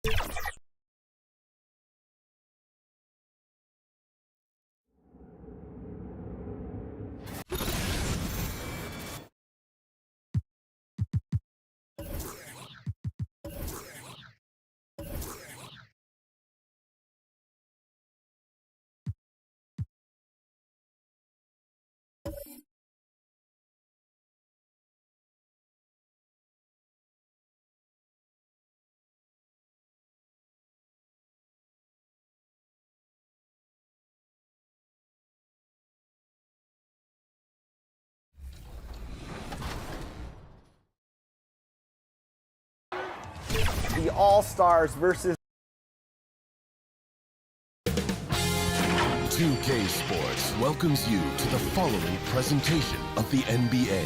The All-Stars versus 2K Sports welcomes you to the following presentation of the NBA.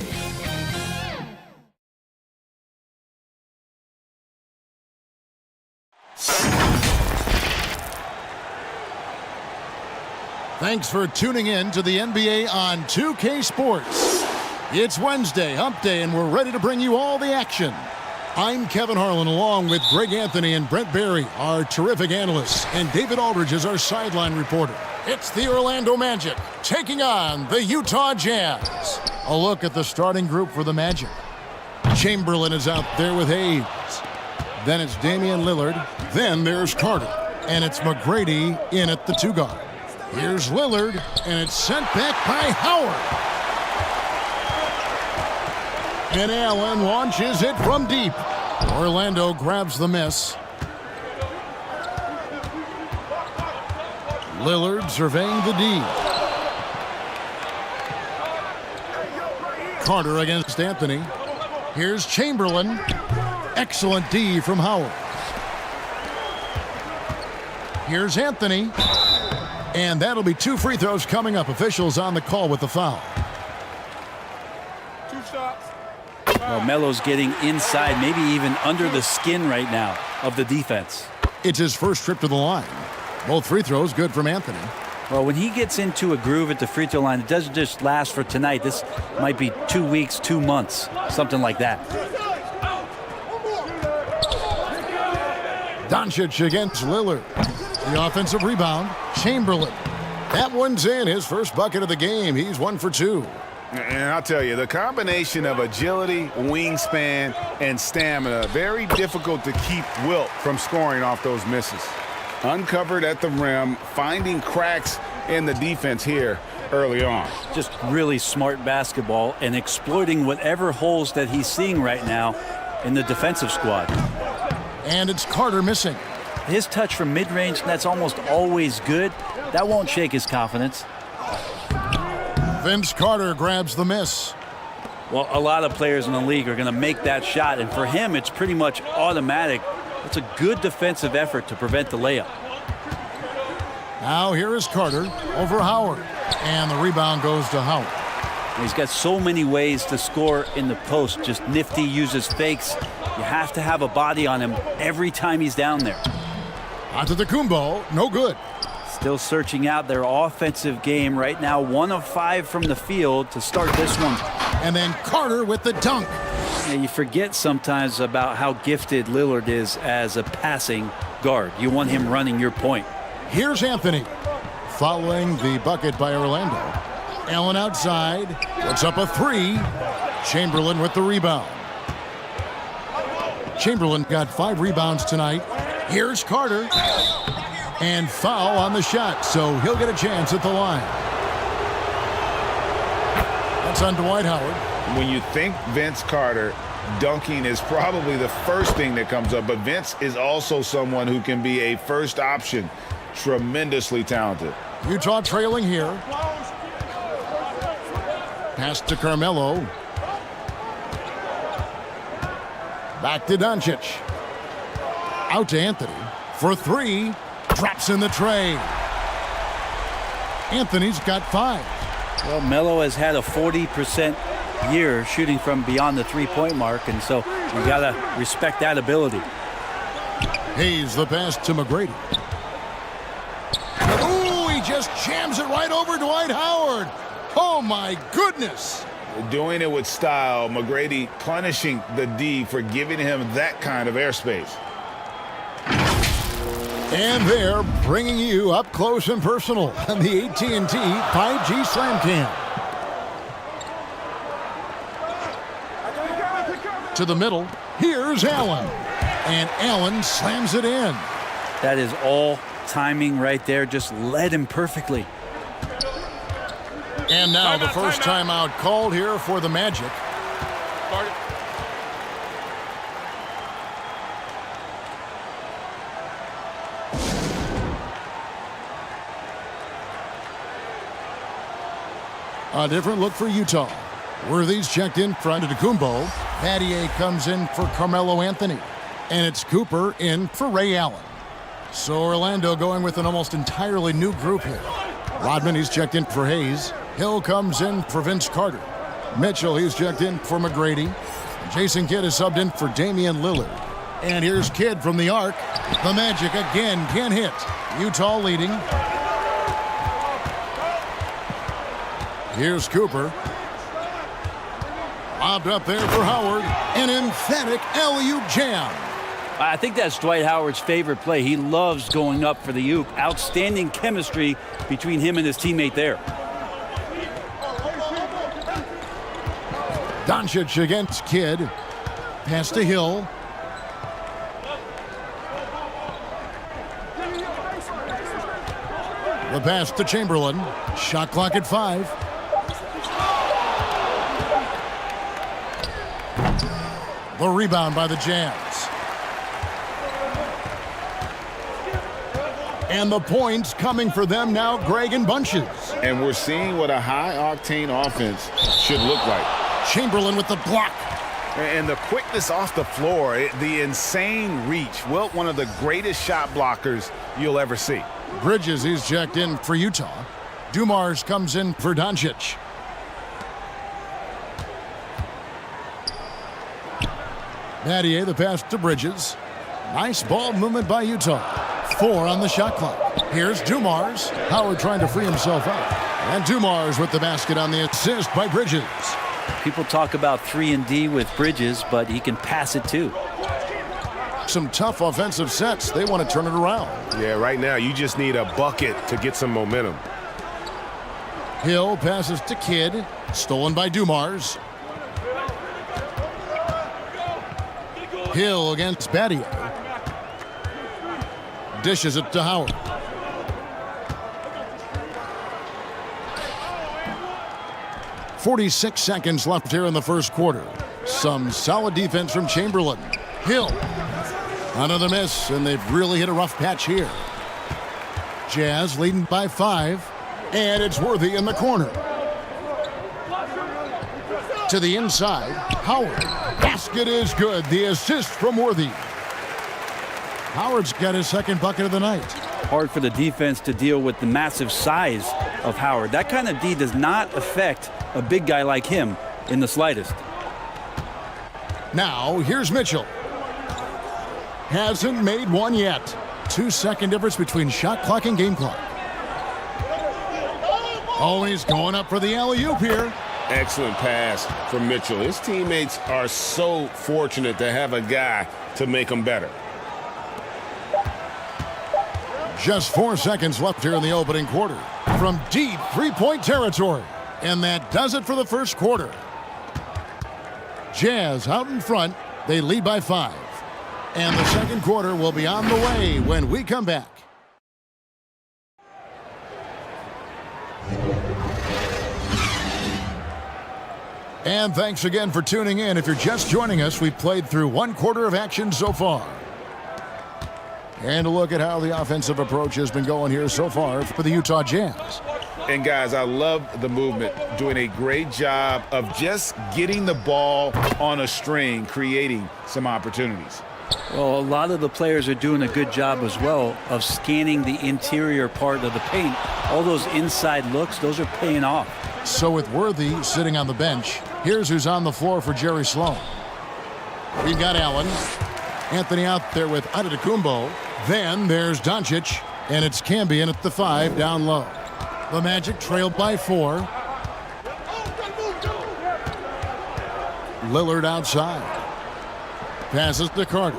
Thanks for tuning in to the NBA on 2K Sports. It's Wednesday, hump day, and we're ready to bring you all the action. I'm Kevin Harlan, along with Greg Anthony and Brent Barry, our terrific analysts, and David Aldridge is our sideline reporter. It's the Orlando Magic taking on the Utah Jazz. A look at the starting group for the Magic. Chamberlain is out there with Hayes. Then it's Damian Lillard. Then there's Carter. And it's McGrady in at the 2 guard. Here's Lillard, and it's sent back by Howard. And Allen launches it from deep. Orlando grabs the miss. Lillard surveying the D. Carter against Anthony. Here's Chamberlain. Excellent D from Howard. Here's Anthony. And that'll be 2 free throws coming up. Officials on the call with the foul. 2 shots. Well, Melo's getting inside, maybe even under the skin right now of the defense. It's his first trip to the line. Both free throws good from Anthony. Well, when he gets into a groove at the free throw line, it doesn't just last for tonight. This might be 2 weeks, 2 months, something like that. Doncic against Lillard. The offensive rebound, Chamberlain. That one's in, his first bucket of the game. He's 1 for 2. And I'll tell you, the combination of agility, wingspan, and stamina, very difficult to keep Wilt from scoring off those misses. Uncovered at the rim, finding cracks in the defense here early on. Just really smart basketball and exploiting whatever holes that he's seeing right now in the defensive squad. And it's Carter missing. His touch from mid-range, that's almost always good. That won't shake his confidence. Vince Carter grabs the miss. Well, a lot of players in the league are going to make that shot, and for him, it's pretty much automatic. It's a good defensive effort to prevent the layup. Now here is Carter over Howard. And the rebound goes to Howard. He's got so many ways to score in the post. Just nifty, uses fakes. You have to have a body on him every time he's down there. Onto the Kumbo, no good. Still searching out their offensive game right now. 1 of 5 from the field to start this one. And then Carter with the dunk. Yeah, you forget sometimes about how gifted Lillard is as a passing guard. You want him running your point. Here's Anthony. Following the bucket by Orlando. Allen outside. Puts up a 3. Chamberlain with the rebound. Chamberlain got 5 rebounds tonight. Here's Carter. And foul on the shot, so he'll get a chance at the line. That's on Dwight Howard. When you think Vince Carter, dunking is probably the first thing that comes up, but Vince is also someone who can be a first option. Tremendously talented. Utah trailing here. Pass to Carmelo. Back to Doncic. Out to Anthony for 3. Drops in the tray. Anthony's got 5. Well, Melo has had a 40% year shooting from beyond the three-point mark, and so you got to respect that ability. Hayes the pass to McGrady. Ooh, he just jams it right over Dwight Howard. Oh, my goodness. Doing it with style. McGrady punishing the D for giving him that kind of airspace. And they're bringing you up close and personal on the AT&T 5G Slam Cam. To the middle, here's Allen. And Allen slams it in. That is all timing right there. Just led him perfectly. And now the first timeout called here for the Magic. A different look for Utah. Worthy's checked in front of Antetokounmpo. Battier comes in for Carmelo Anthony. And it's Cooper in for Ray Allen. So Orlando going with an almost entirely new group here. Rodman, he's checked in for Hayes. Hill comes in for Vince Carter. Mitchell, he's checked in for McGrady. Jason Kidd is subbed in for Damian Lillard. And here's Kidd from the arc. The Magic again can't hit. Utah leading. Here's Cooper. Lobbed up there for Howard. An emphatic alley-oop jam. I think that's Dwight Howard's favorite play. He loves going up for the oop. Outstanding chemistry between him and his teammate there. Doncic against Kidd. Pass to Hill. The pass to Chamberlain. Shot clock at 5. The rebound by the Jazz. And the points coming for them now, Greg, in bunches. And we're seeing what a high-octane offense should look like. Chamberlain with the block. And the quickness off the floor, the insane reach. Wilt, one of the greatest shot blockers you'll ever see. Bridges, he's checked in for Utah. Dumars comes in for Doncic. Battier, the pass to Bridges. Nice ball movement by Utah. 4 on the shot clock. Here's Dumars. Howard trying to free himself up. And Dumars with the basket on the assist by Bridges. People talk about 3-and-D with Bridges, but he can pass it too. Some tough offensive sets. They want to turn it around. Yeah, right now you just need a bucket to get some momentum. Hill passes to Kidd. Stolen by Dumars. Hill against Battier. Dishes it to Howard. .46 seconds left here in the first quarter. Some solid defense from Chamberlain. Hill. Another miss, and they've really hit a rough patch here. Jazz leading by 5. And it's Worthy in the corner. To the inside, Howard. Basket is good. The assist from Worthy. Howard's got his second bucket of the night. Hard for the defense to deal with the massive size of Howard. That kind of D does not affect a big guy like him in the slightest. Now, here's Mitchell. Hasn't made one yet. 2-second difference between shot clock and game clock. Oh, he's going up for the alley-oop here. Excellent pass from Mitchell. His teammates are so fortunate to have a guy to make them better. Just 4 seconds left here in the opening quarter. From deep three-point territory. And that does it for the first quarter. Jazz out in front. They lead by 5. And the second quarter will be on the way when we come back. And thanks again for tuning in. If you're just joining us, we've played through 1 quarter of action so far. And a look at how the offensive approach has been going here so far for the Utah Jazz. And guys, I love the movement, doing a great job of just getting the ball on a string, creating some opportunities. Well, a lot of the players are doing a good job as well of scanning the interior part of the paint. All those inside looks, those are paying off. So with Worthy sitting on the bench, here's who's on the floor for Jerry Sloan. We've got Allen. Anthony out there with Antetokounmpo. Then there's Doncic, and it's Cambion at the 5 down low. The Magic trailed by 4. Lillard outside. Passes to Carter.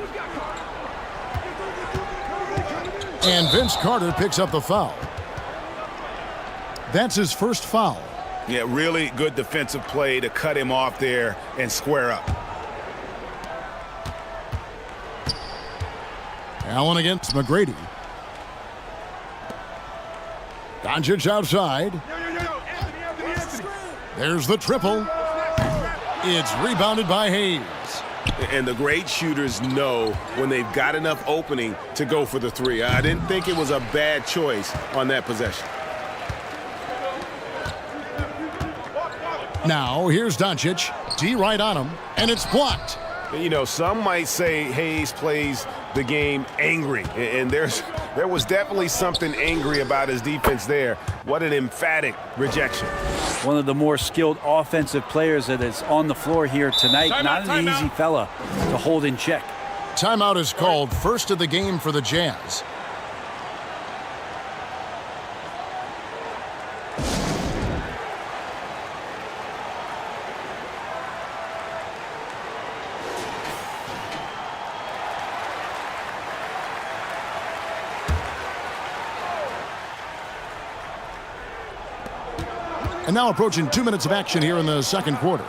And Vince Carter picks up the foul. That's his first foul. Yeah, really good defensive play to cut him off there and square up. Allen against McGrady. Doncic outside. There's the triple. It's rebounded by Hayes. And the great shooters know when they've got enough opening to go for the three. I didn't think it was a bad choice on that possession. Now, here's Doncic. D right on him, and it's blocked. You know, some might say Hayes plays the game angry, and there was definitely something angry about his defense there. What an emphatic rejection. One of the more skilled offensive players that is on the floor here tonight. Not an easy fella to hold in check. Timeout is called, first of the game for the Jazz. And now approaching 2 minutes of action here in the second quarter.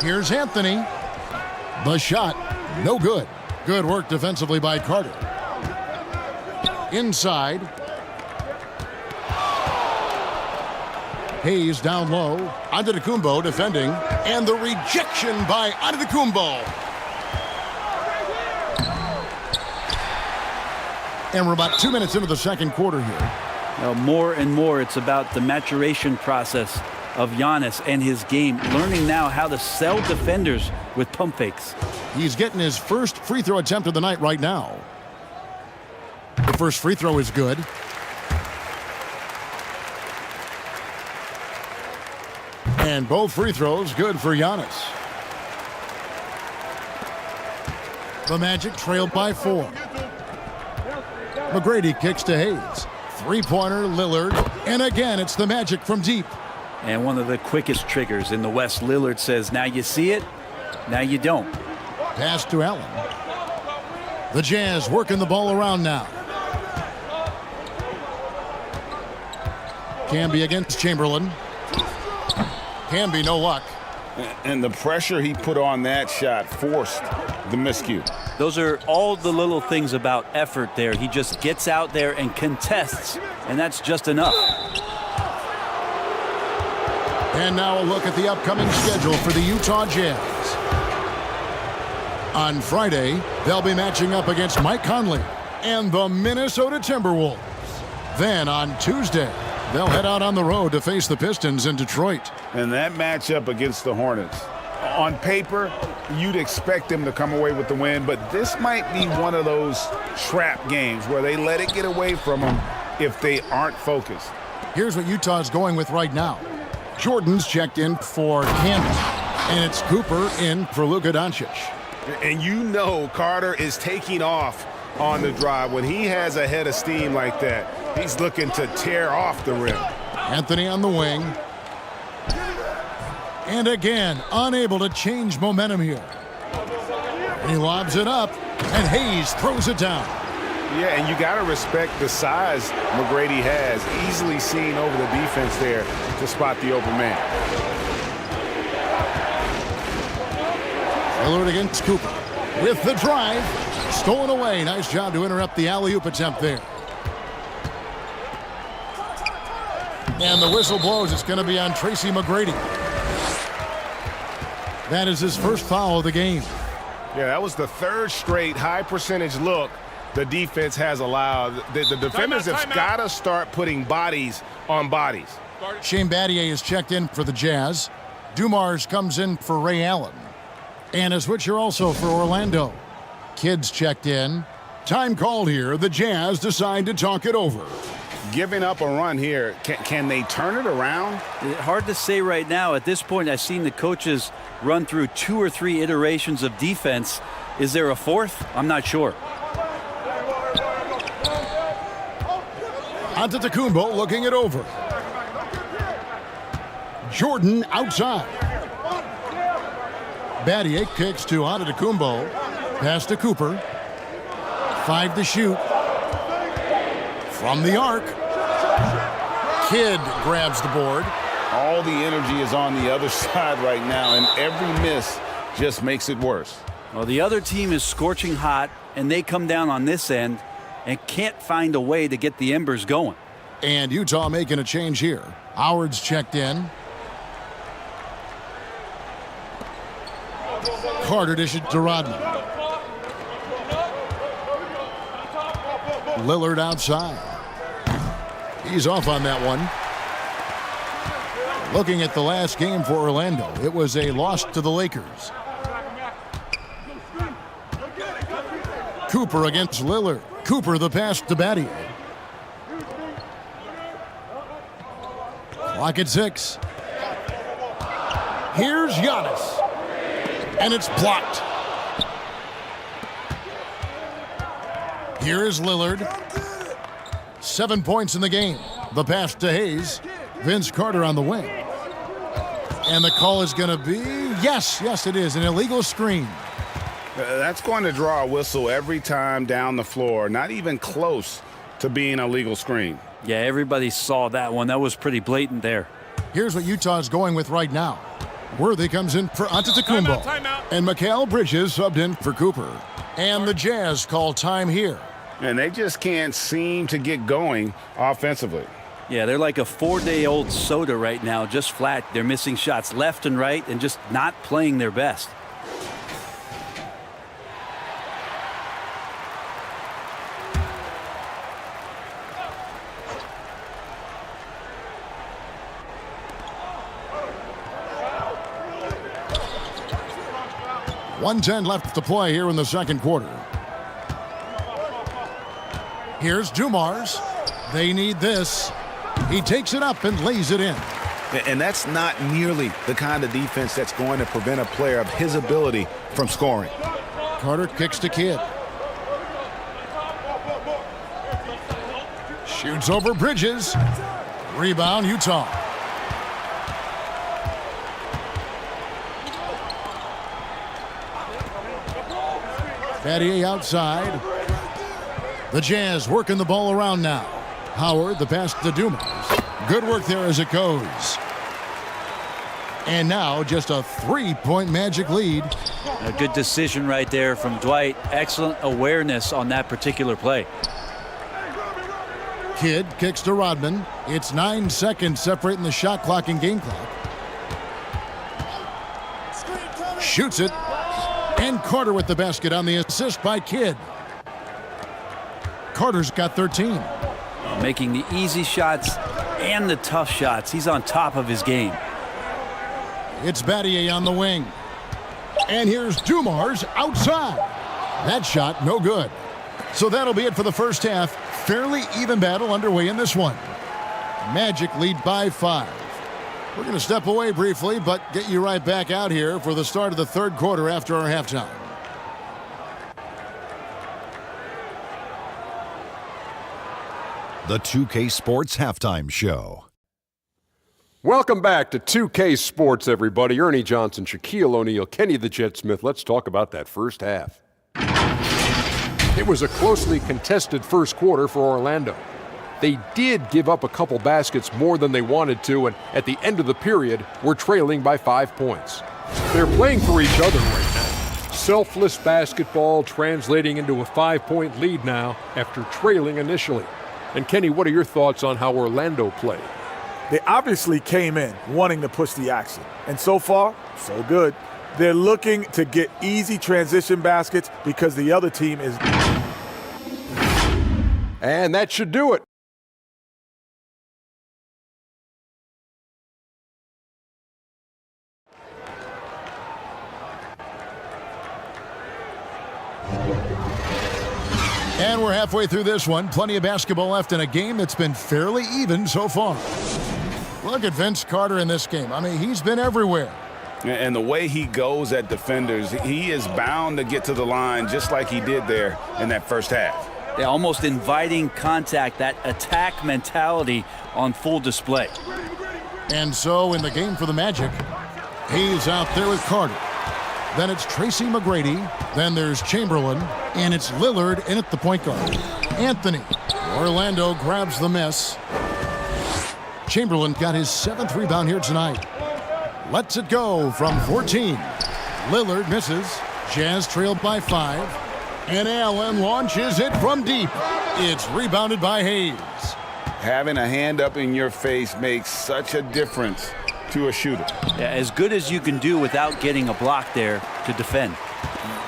Here's Anthony. The shot, no good. Good work defensively by Carter. Inside. Hayes down low. Antetokounmpo defending. And the rejection by Antetokounmpo. And we're about 2 minutes into the second quarter here. More and more, it's about the maturation process of Giannis and his game, learning now how to sell defenders with pump fakes. He's getting his first free throw attempt of the night right now. The first free throw is good. And both free throws good for Giannis. The Magic trailed by 4. McGrady kicks to Hayes. Three-pointer, Lillard. And again, it's the Magic from deep. And one of the quickest triggers in the West. Lillard says, now you see it, now you don't. Pass to Allen. The Jazz working the ball around now. Camby against Chamberlain. Camby, no luck. And the pressure he put on that shot forced the miscue. Those are all the little things about effort there. He just gets out there and contests, and that's just enough. And now a look at the upcoming schedule for the Utah Jazz. On Friday, they'll be matching up against Mike Conley and the Minnesota Timberwolves. Then on Tuesday, they'll head out on the road to face the Pistons in Detroit. And that matchup against the Hornets, on paper, you'd expect them to come away with the win, but this might be one of those trap games where they let it get away from them if they aren't focused. Here's what Utah's going with right now. Jordan's checked in for Camby, and it's Cooper in for Luka Doncic. And you know Carter is taking off on the drive. When he has a head of steam like that, he's looking to tear off the rim. Anthony on the wing. And again, unable to change momentum here. He lobs it up, and Hayes throws it down. Yeah, and you got to respect the size McGrady has. Easily seen over the defense there to spot the open man. Lillard against Cooper with the drive. Stolen away. Nice job to interrupt the alley-oop attempt there. And the whistle blows. It's going to be on Tracy McGrady. That is his first foul of the game. Yeah, that was the third straight high-percentage look the defense has allowed. The defenders have got to start putting bodies on bodies. Shane Battier is checked in for the Jazz. Dumars comes in for Ray Allen. And a switcher also for Orlando. Kids checked in. Time called here. The Jazz decide to talk it over. Giving up a run here, can they turn it around? Hard to say right now. At this point, I've seen the coaches run through 2 or 3 iterations of defense. Is there a fourth? I'm not sure. Antetokounmpo looking it over. Jordan outside. Battier kicks to Antetokounmpo. Pass to Cooper. 5 to shoot. From the arc. Kidd grabs the board. All the energy is on the other side right now, and every miss just makes it worse. Well, the other team is scorching hot, and they come down on this end and can't find a way to get the embers going. And Utah making a change here. Howard's checked in. Carter dishes to Rodman. Lillard outside. He's off on that one. Looking at the last game for Orlando, it was a loss to the Lakers. Cooper against Lillard. Cooper the pass to Battier. Clock at 6. Here's Giannis. And it's blocked. Here is Lillard. 7 points in the game. The pass to Hayes. Vince Carter on the wing. And the call is going to be, yes, it is, an illegal screen. That's going to draw a whistle every time down the floor. Not even close to being a legal screen. Yeah, everybody saw that one. That was pretty blatant there. Here's what Utah's going with right now. Worthy comes in for Antetokounmpo. Timeout. And Mikal Bridges subbed in for Cooper. And the Jazz call time here. And they just can't seem to get going offensively. Yeah, they're like a 4-day-old soda right now, just flat. They're missing shots left and right and just not playing their best. .110 left to play here in the second quarter. Here's Dumars. They need this. He takes it up and lays it in. And that's not nearly the kind of defense that's going to prevent a player of his ability from scoring. Carter kicks to Kidd. Shoots over Bridges. Rebound, Utah. Battier outside. The Jazz working the ball around now. Howard, the pass to Dumars. Good work there as it goes. And now just a 3-point Magic lead. A good decision right there from Dwight. Excellent awareness on that particular play. Kidd kicks to Rodman. It's 9 seconds separating the shot clock and game clock. Shoots it. And Carter with the basket on the assist by Kidd. Carter's got 13. Making the easy shots and the tough shots. He's on top of his game. It's Battier on the wing. And here's Dumars outside. That shot, no good. So that'll be it for the first half. Fairly even battle underway in this one. Magic lead by 5. We're going to step away briefly, but get you right back out here for the start of the third quarter after our halftime. The 2K Sports Halftime Show. Welcome back to 2K Sports, everybody. Ernie Johnson, Shaquille O'Neal, Kenny the Jet Smith. Let's talk about that first half. It was a closely contested first quarter for Orlando. They did give up a couple baskets more than they wanted to, and at the end of the period, were trailing by 5 points. They're playing for each other right now. Selfless basketball translating into a 5-point lead now after trailing initially. And Kenny, what are your thoughts on how Orlando played? They obviously came in wanting to push the action. And so far, so good. They're looking to get easy transition baskets because the other team is... And that should do it. And we're halfway through this one. Plenty of basketball left in a game that's been fairly even so far. Look at Vince Carter in this game. I mean, he's been everywhere. And the way he goes at defenders, he is bound to get to the line just like he did there in that first half. They're almost inviting contact, that attack mentality on full display. And so in the game for the Magic, he's out there with Carter. Then it's Tracy McGrady. Then there's Chamberlain. And it's Lillard in at the point guard. Anthony. Orlando grabs the miss. Chamberlain got his 7th rebound here tonight. Lets it go from 14. Lillard misses. Jazz trailed by 5. And Allen launches it from deep. It's rebounded by Hayes. Having a hand up in your face makes such a difference to a shooter. Yeah, as good as you can do without getting a block there to defend.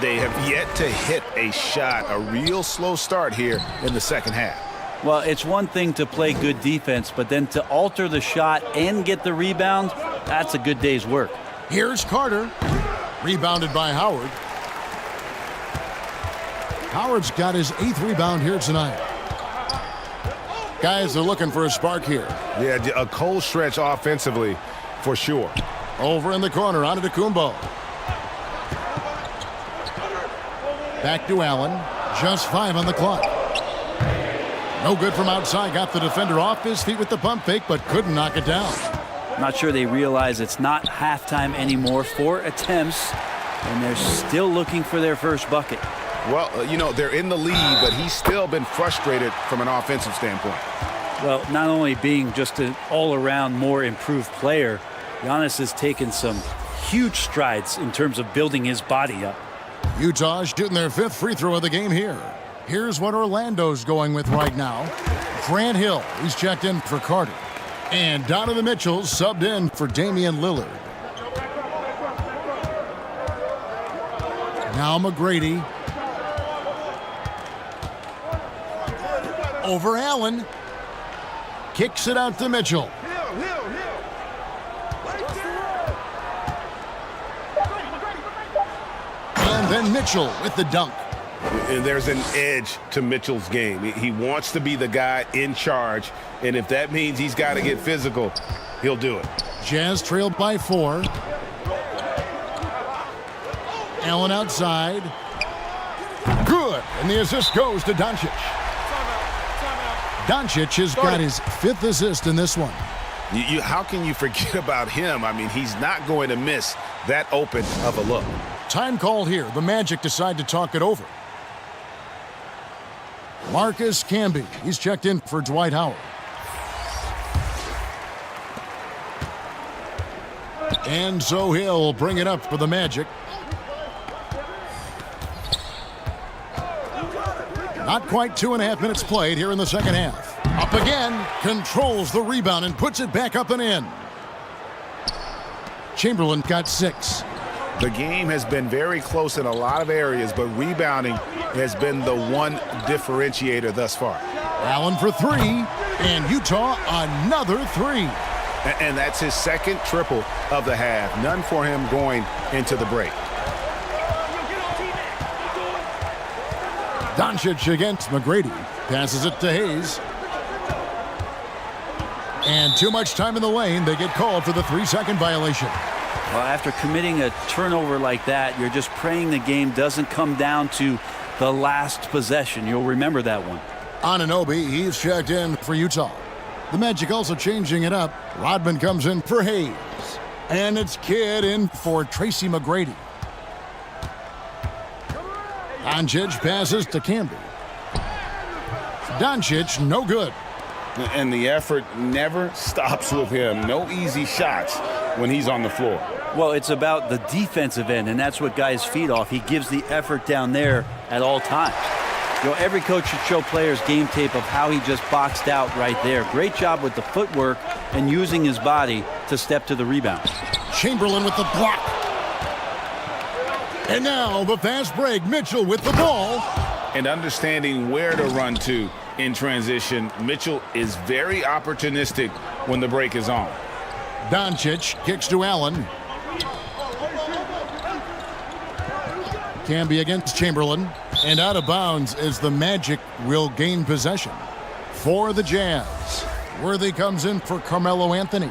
They have yet to hit a shot, a real slow start here in the second half. Well, it's one thing to play good defense, but then to alter the shot and get the rebound, that's a good day's work. Here's Carter. Rebounded by Howard. Howard's got his 8th rebound here tonight. Guys are looking for a spark here. Yeah, a cold stretch offensively for sure. Over in the corner, Antetokounmpo. Back to Allen. Just 5 on the clock. No good from outside. Got the defender off his feet with the pump fake, but couldn't knock it down. Not sure they realize it's not halftime anymore. 4 attempts, and they're still looking for their first bucket. Well, you know, they're in the lead, but he's still been frustrated from an offensive standpoint. Well, not only being just an all-around more improved player, Giannis has taken some huge strides in terms of building his body up. Utah shooting their 5th free throw of the game here. Here's what Orlando's going with right now. Grant Hill, he's checked in for Carter. And Donovan Mitchell subbed in for Damian Lillard. Now McGrady. Over Allen. Kicks it out to Mitchell. And then Mitchell with the dunk. And there's an edge to Mitchell's game. He wants to be the guy in charge, and if that means he's got to get physical, he'll do it. Jazz trailed by 4. Allen outside. Good, and the assist goes to Doncic. Doncic has got his 5th assist in this one. How can you forget about him? I mean, he's not going to miss that open of a look. Time called here. The Magic decide to talk it over. Marcus Camby. He's checked in for Dwight Howard. And so he'll bring it up for the Magic. Not quite 2.5 minutes played here in the second half. Up again, controls the rebound and puts it back up and in. Chamberlain got 6. The game has been very close in a lot of areas, but rebounding has been the one differentiator thus far. Allen for 3, and Utah another 3. And that's his 2nd triple of the half. None for him going into the break. Doncic against McGrady. Passes it to Hayes. And too much time in the lane. They get called for the 3-second violation. Well, after committing a turnover like that, you're just praying the game doesn't come down to the last possession. You'll remember that one. Anunoby, he's checked in for Utah. The Magic also changing it up. Rodman comes in for Hayes. And it's Kidd in for Tracy McGrady. Doncic passes to Camby. Doncic, no good. And the effort never stops with him. No easy shots when he's on the floor. Well, it's about the defensive end, and that's what guys feed off. He gives the effort down there at all times. You know, every coach should show players game tape of how he just boxed out right there. Great job with the footwork and using his body to step to the rebound. Chamberlain with the block. And now the fast break. Mitchell with the ball. And understanding where to run to in transition, Mitchell is very opportunistic when the break is on. Doncic kicks to Allen. Camby against Chamberlain. And out of bounds as the Magic will gain possession. For the Jazz, Worthy comes in for Carmelo Anthony.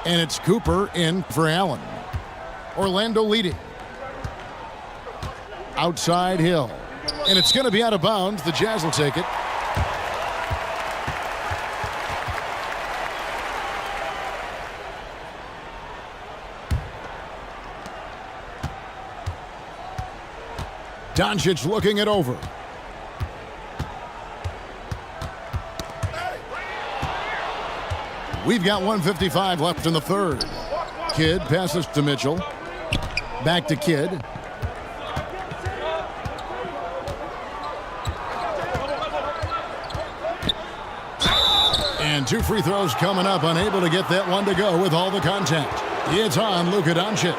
And it's Cooper in for Allen. Orlando leading. Outside Hill. And it's going to be out of bounds. The Jazz will take it. Doncic looking it over. We've got 1:55 left in the third. Kidd passes to Mitchell. Back to Kidd. And 2 free throws coming up. Unable to get that one to go with all the contact. It's on Luka Doncic.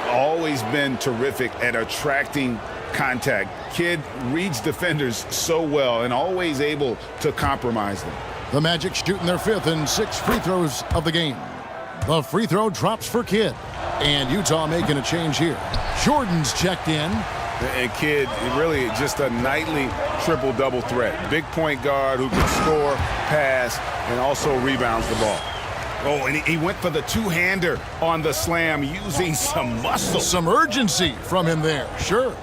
Always been terrific at attracting contact. Kidd reads defenders so well and always able to compromise them. The Magic shooting their 5th and 6th free throws of the game. The free throw drops for Kidd. And Utah making a change here. Jordan's checked in. And Kidd, really just a nightly triple-double threat. Big point guard who can score, pass, and also rebounds the ball. Oh, and he went for the two-hander on the slam using some muscle. Some urgency from him there, sure.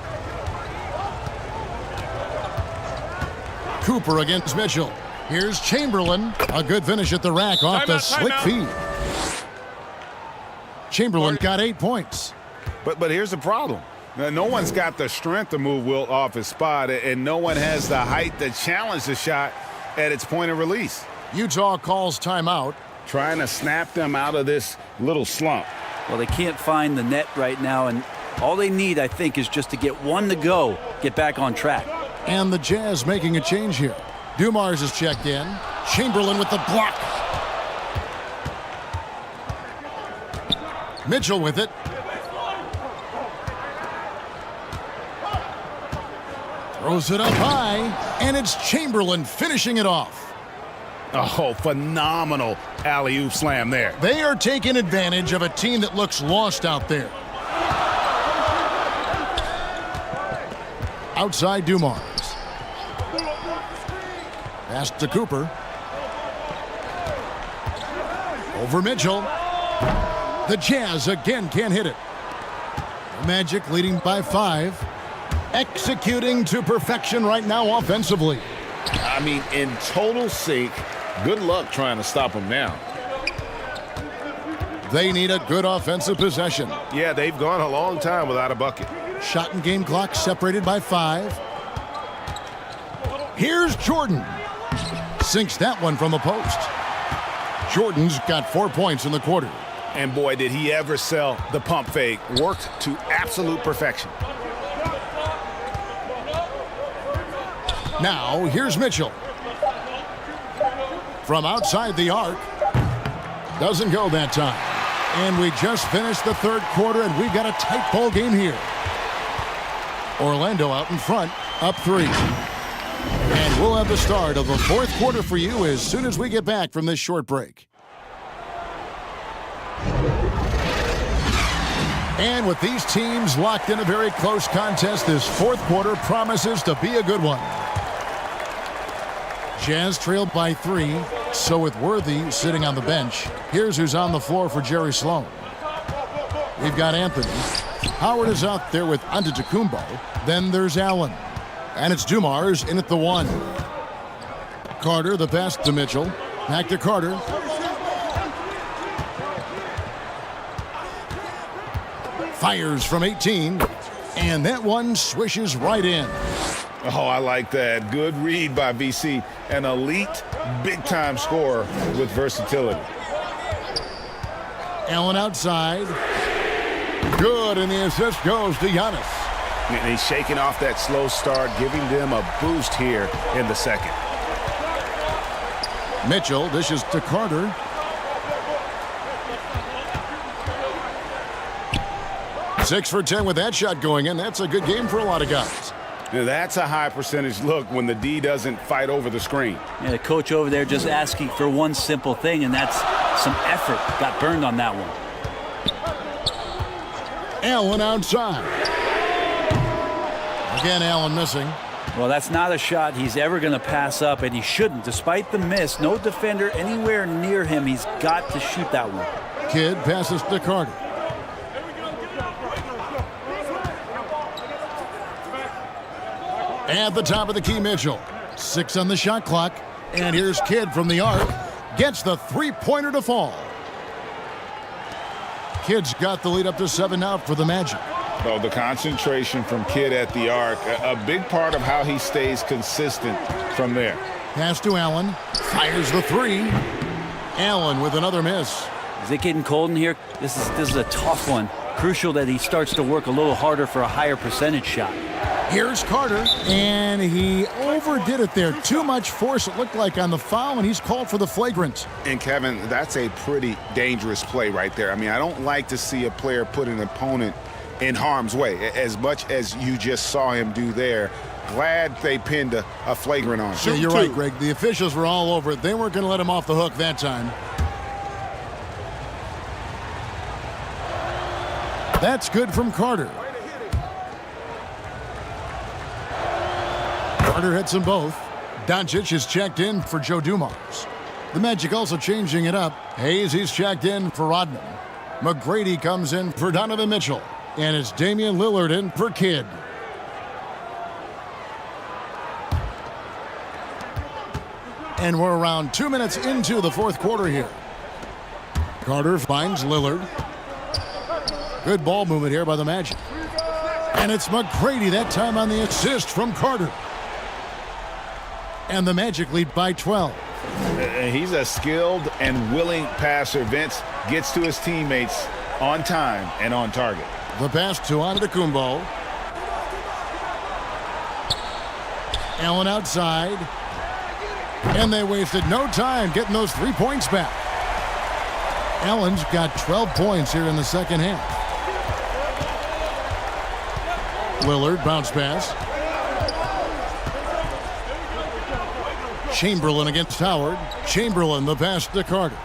Cooper against Mitchell. Here's Chamberlain. A good finish at the rack off the slick feed. Chamberlain got 8 points. But here's the problem. Now, no one's got the strength to move Wilt off his spot, and no one has the height to challenge the shot at its point of release. Utah calls timeout. Trying to snap them out of this little slump. Well, they can't find the net right now, and all they need, I think, is just to get one to go, get back on track. And the Jazz making a change here. Dumars is checked in. Chamberlain with the block. Mitchell with it. Throws it up high, and it's Chamberlain finishing it off. Oh, phenomenal alley-oop slam there. They are taking advantage of a team that looks lost out there. Outside Dumars. Pass to Cooper. Over Mitchell. The Jazz again can't hit it. The Magic leading by 5. Executing to perfection right now offensively. I mean, in total sync. Good luck trying to stop them now. They need a good offensive possession. Yeah, they've gone a long time without a bucket. Shot and game clock separated by 5. Here's Jordan. Sinks that one from the post. Jordan's got 4 points in the quarter. And boy, did he ever sell the pump fake. Worked to absolute perfection. Now, here's Mitchell. From outside the arc. Doesn't go that time. And we just finished the third quarter, and we've got a tight ball game here. Orlando out in front, up 3. And we'll have the start of the fourth quarter for you as soon as we get back from this short break. And with these teams locked in a very close contest, this fourth quarter promises to be a good one. Jazz trailed by 3, so with Worthy sitting on the bench, here's who's on the floor for Jerry Sloan. We've got Anthony. Howard is out there with Antetokounmpo. Then there's Allen. And it's Dumars in at the 1. Carter, the pass to Mitchell. Back to Carter. Fires from 18. And that one swishes right in. Oh, I like that. Good read by VC. An elite, big-time scorer with versatility. Allen outside. Good, and the assist goes to Giannis. And he's shaking off that slow start, giving them a boost here in the second. Mitchell dishes to Carter. Six for 10 with that shot going in. That's a good game for a lot of guys. Now that's a high percentage look when the D doesn't fight over the screen. Yeah, the coach over there just asking for one simple thing, and that's some effort. Got burned on that one. Allen outside. Again, Allen missing. Well, that's not a shot he's ever going to pass up, and he shouldn't. Despite the miss, no defender anywhere near him. He's got to shoot that one. Kidd passes to Carter. At the top of the key, Mitchell. 6 on the shot clock. And here's Kidd from the arc. Gets the three-pointer to fall. Kidd's got the lead up to 7 now for the Magic. Oh, the concentration from Kidd at the arc, a big part of how he stays consistent from there. Pass to Allen. Fires the three. Allen with another miss. Is it getting cold in here? This is a tough one. Crucial that he starts to work a little harder for a higher percentage shot. Here's Carter, and he overdid it there. Too much force, it looked like, on the foul, and he's called for the flagrant. And, Kevin, that's a pretty dangerous play right there. I mean, I don't like to see a player put an opponent in harm's way, as much as you just saw him do there. Glad they pinned a flagrant on him. Yeah, you're right, Greg. The officials were all over it. They weren't going to let him off the hook that time. That's good from Carter. Carter hits them both. Doncic is checked in for Joe Dumars. The Magic also changing it up. Hayes, he's checked in for Rodman. McGrady comes in for Donovan Mitchell. And it's Damian Lillard in for Kidd. And we're around 2 minutes into the fourth quarter here. Carter finds Lillard. Good ball movement here by the Magic. And it's McGrady that time on the assist from Carter. And the Magic lead by 12. He's a skilled and willing passer. Vince gets to his teammates on time and on target. The pass to Antetokounmpo. Allen outside. And they wasted no time getting those 3 points back. Allen's got 12 points here in the second half. Lillard, bounce pass. Chamberlain against Howard. Chamberlain, the pass to Carter.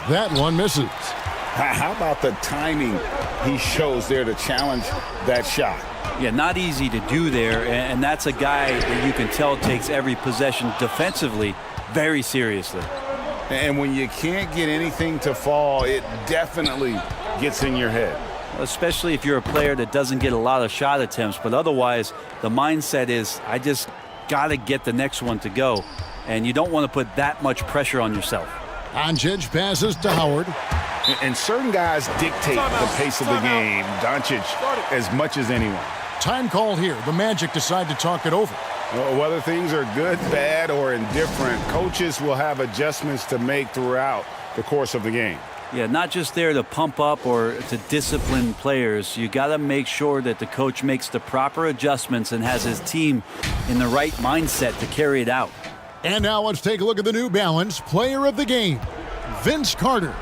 That one misses. How about the timing he shows there to challenge that shot? Yeah, not easy to do there, and that's a guy that you can tell takes every possession defensively very seriously. And when you can't get anything to fall, it definitely gets in your head. Especially if you're a player that doesn't get a lot of shot attempts, but otherwise the mindset is, I just got to get the next one to go, and you don't want to put that much pressure on yourself. Doncic passes to Howard. And certain guys dictate the pace of the game. Doncic as much as anyone. Time call here. The Magic decide to talk it over. Whether things are good, bad, or indifferent, coaches will have adjustments to make throughout the course of the game. Yeah, not just there to pump up or to discipline players. You got to make sure that the coach makes the proper adjustments and has his team in the right mindset to carry it out. And now let's take a look at the New Balance player of the game, Vince Carter.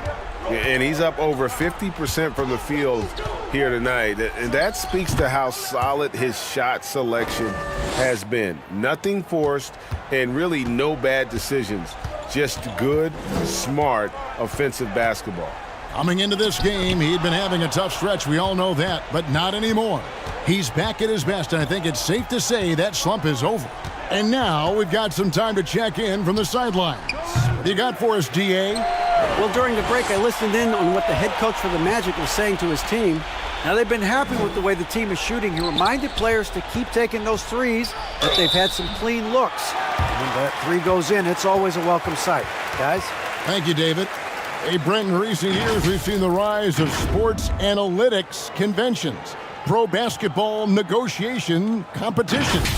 And he's up over 50% from the field here tonight. And that speaks to how solid his shot selection has been. Nothing forced and really no bad decisions. Just good, smart, offensive basketball. Coming into this game, he'd been having a tough stretch. We all know that, but not anymore. He's back at his best, and I think it's safe to say that slump is over. And now we've got some time to check in from the sidelines. What do you got for us, DA? Well, during the break, I listened in on what the head coach for the Magic was saying to his team. Now, they've been happy with the way the team is shooting. He reminded players to keep taking those threes, that they've had some clean looks. And when that three goes in, it's always a welcome sight. Guys? Thank you, David. Hey, Brent, in recent years, we've seen the rise of sports analytics conventions, pro basketball negotiation competitions.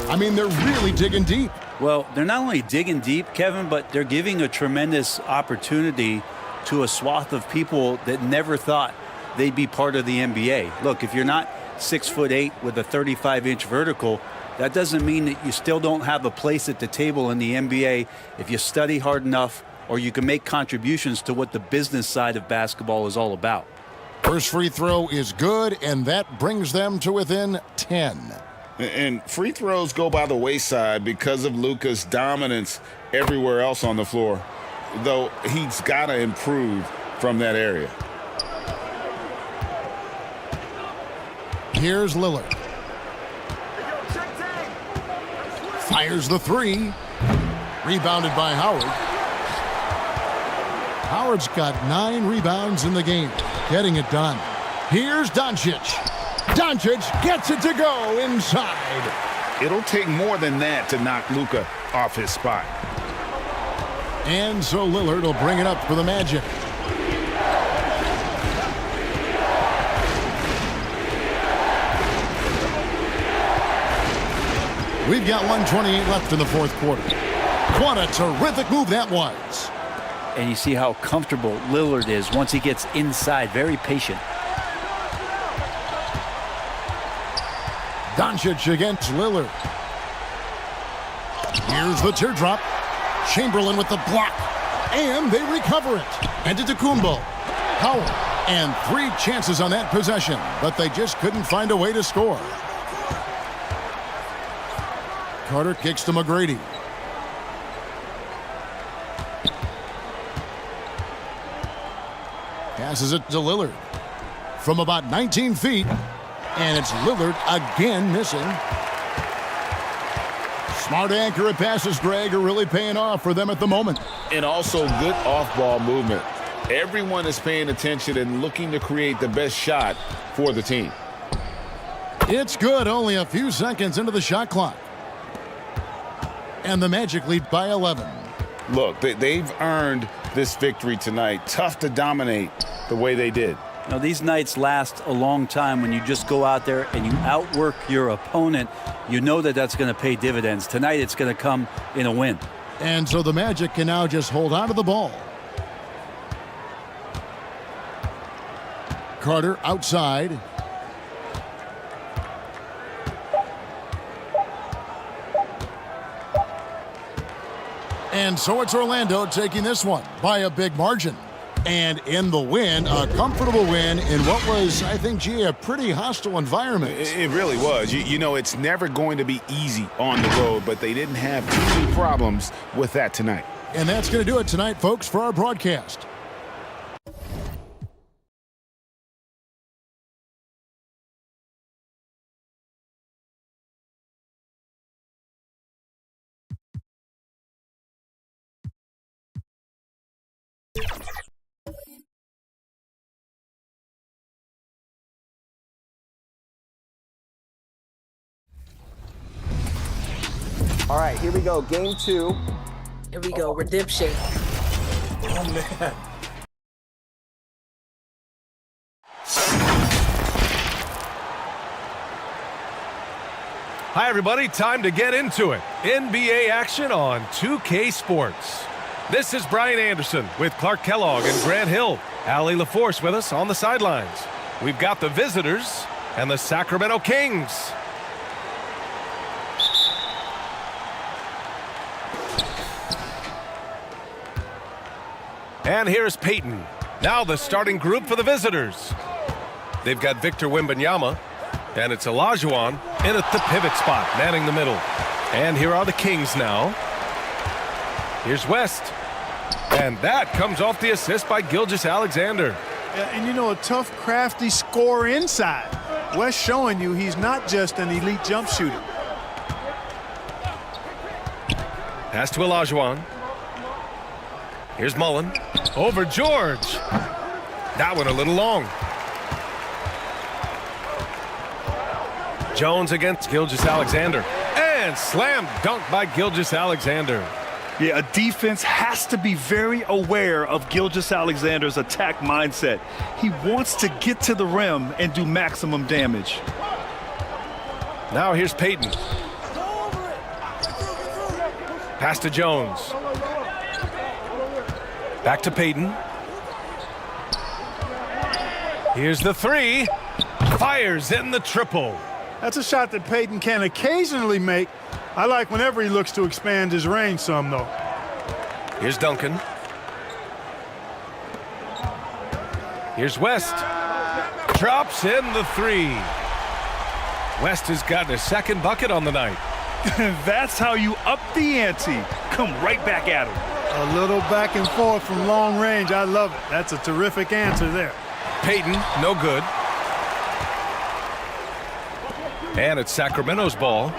I mean, they're really digging deep. Well, they're not only digging deep, Kevin, but they're giving a tremendous opportunity to a swath of people that never thought they'd be part of the NBA. Look, if you're not 6'8" with a 35-inch vertical, that doesn't mean that you still don't have a place at the table in the NBA if you study hard enough or you can make contributions to what the business side of basketball is all about. First free throw is good, and that brings them to within 10. And free throws go by the wayside because of Luka's dominance everywhere else on the floor, though he's got to improve from that area. Here's Lillard. Fires the three. Rebounded by Howard. Howard's got 9 rebounds in the game. Getting it done. Here's Doncic. Doncic gets it to go inside. It'll take more than that to knock Luka off his spot. And so Lillard will bring it up for the Magic. We've got 1:28 left in the fourth quarter. What a terrific move that was. And you see how comfortable Lillard is once he gets inside. Very patient. Doncic against Lillard. Here's the teardrop. Chamberlain with the block. And they recover it. And Antetokounmpo. Howard. And 3 chances on that possession. But they just couldn't find a way to score. Carter kicks to McGrady. Passes it to Lillard. From about 19 feet. And it's Lillard again missing. Smart accurate passes, Greg, are really paying off for them at the moment. And also good off-ball movement. Everyone is paying attention and looking to create the best shot for the team. It's good, only a few seconds into the shot clock. And the Magic lead by 11. Look, they've earned this victory tonight. Tough to dominate the way they did. Now, these nights last a long time when you just go out there and you outwork your opponent. You know that that's going to pay dividends. Tonight, it's going to come in a win. And so the Magic can now just hold on to the ball. Carter outside. And so it's Orlando taking this one by a big margin. And in the win, a comfortable win in what was, I think, G, a pretty hostile environment. It really was. You know, it's never going to be easy on the road, but they didn't have too many problems with that tonight. And that's going to do it tonight, folks, for our broadcast. All right, here we go. Game 2. Here we go. Redemption. Oh, man. Hi, everybody. Time to get into it. NBA action on 2K Sports. This is Brian Anderson with Clark Kellogg and Grant Hill. Allie LaForce with us on the sidelines. We've got the visitors and the Sacramento Kings. And here's Peyton. Now the starting group for the visitors. They've got Victor Wembanyama, and it's Olajuwon in at the pivot spot, manning the middle. And here are the Kings now. Here's West. And that comes off the assist by Gilgeous-Alexander. Yeah, and you know, a tough, crafty scorer inside. West showing you he's not just an elite jump shooter. Pass to Olajuwon. Here's Mullen. Over George. That one a little long. Jones against Gilgeous-Alexander. And slam dunk by Gilgeous-Alexander. Yeah, a defense has to be very aware of Gilgeous-Alexander's attack mindset. He wants to get to the rim and do maximum damage. Now here's Peyton. Pass to Jones. Back to Peyton. Here's the three. Fires in the triple. That's a shot that Peyton can occasionally make. I like whenever he looks to expand his range some, though. Here's Duncan. Here's West. Drops in the three. West has gotten his second bucket on the night. That's how you up the ante. Come right back at him. A little back and forth from long range. I love it. That's a terrific answer there. Peyton, no good. And it's Sacramento's ball.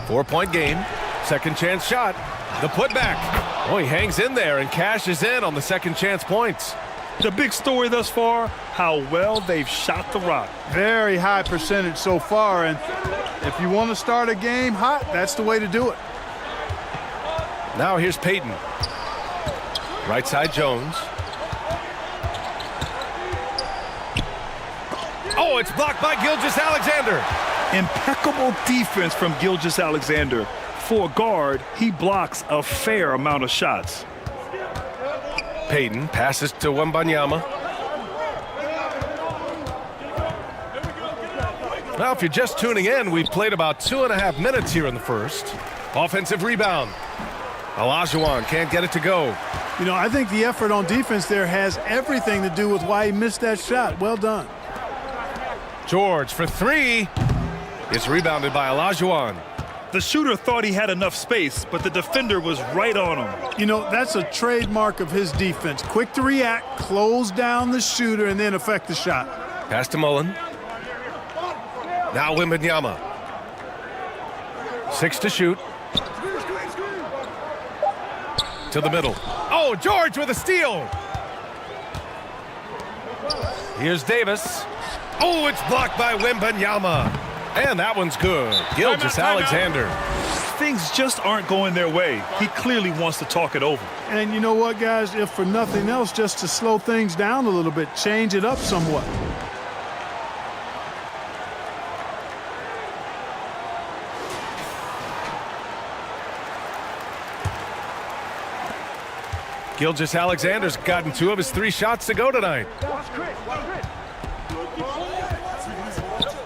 4-point game. Second chance shot. The putback. Oh, he hangs in there and cashes in on the second chance points. The big story thus far, how well they've shot the rock. Very high percentage so far, and if you want to start a game hot, that's the way to do it. Now here's Peyton. Right side Jones. Oh, it's blocked by Gilgeous-Alexander. Impeccable defense from Gilgeous-Alexander. For a guard, he blocks a fair amount of shots. Payton passes to Wembanyama. Now, if you're just tuning in, we've played about 2.5 minutes here in the first. Offensive rebound. Olajuwon can't get it to go. You know, I think the effort on defense there has everything to do with why he missed that shot. Well done. George for three. It's rebounded by Olajuwon. The shooter thought he had enough space, but the defender was right on him. You know, that's a trademark of his defense. Quick to react, close down the shooter, and then affect the shot. Pass to Mullen. Now Wembanyama. 6 to shoot. To the middle. Oh, George with a steal. Here's Davis. Oh, it's blocked by Wembanyama. And that one's good. Gilgeous-Alexander. Things just aren't going their way. He clearly wants to talk it over. And you know what, guys? If for nothing else, just to slow things down a little bit, change it up somewhat. Gilgeous-Alexander's gotten 2 of his 3 shots to go tonight.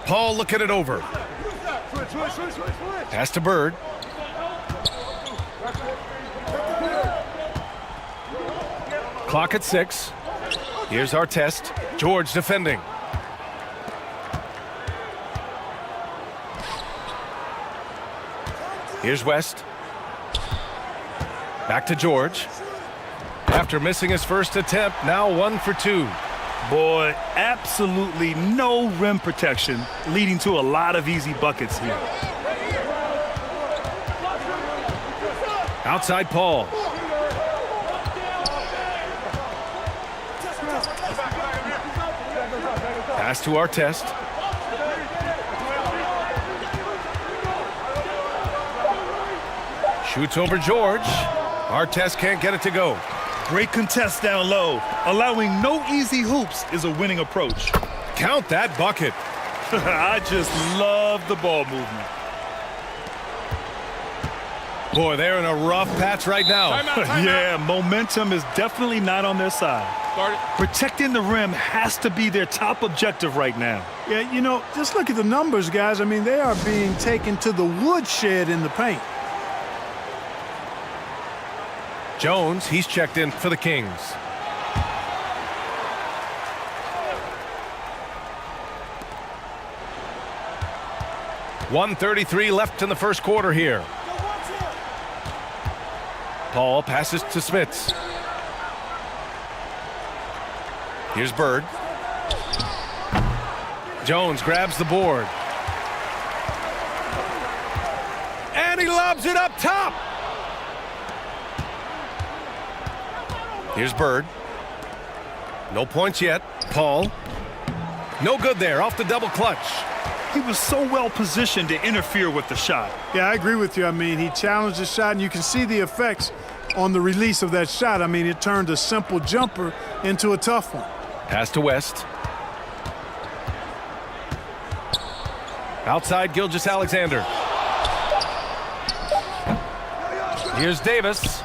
Paul looking it over. Pass to Bird. Clock at 6. Here's our test. George defending. Here's West. Back to George. After missing his first attempt, now 1 for 2. Boy, absolutely no rim protection, leading to a lot of easy buckets here. Outside Paul. Pass to Artest. Shoots over George. Artest can't get it to go. Great contest down low. Allowing no easy hoops is a winning approach. Count that bucket. I just love the ball movement. Boy, they're in a rough patch right now. Yeah, momentum is definitely not on their side. Protecting the rim has to be their top objective right now. Yeah, you know, just look at the numbers, guys. I mean, they are being taken to the woodshed in the paint. Jones, he's checked in for the Kings. .133 left in the first quarter here. Paul passes to Smits. Here's Bird. Jones grabs the board. And he lobs it up top. Here's Bird. No points yet. Paul. No good there. Off the double clutch. He was so well positioned to interfere with the shot. Yeah, I agree with you. I mean, he challenged the shot, and you can see the effects on the release of that shot. I mean, it turned a simple jumper into a tough one. Pass to West. Outside Gilgeous-Alexander. Here's Davis.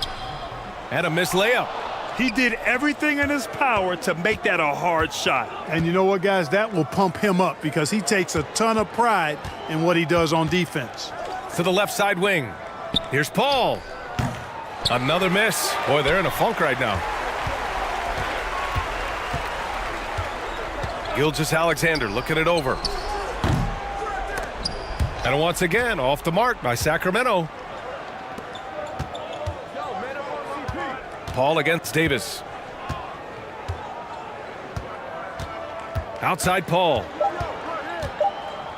And a missed layup. He did everything in his power to make that a hard shot. And you know what, guys? That will pump him up because he takes a ton of pride in what he does on defense. To the left side wing. Here's Paul. Another miss. Boy, they're in a funk right now. Gilgeous-Alexander looking it over. And once again, off the mark by Sacramento. Paul against Davis. Outside Paul.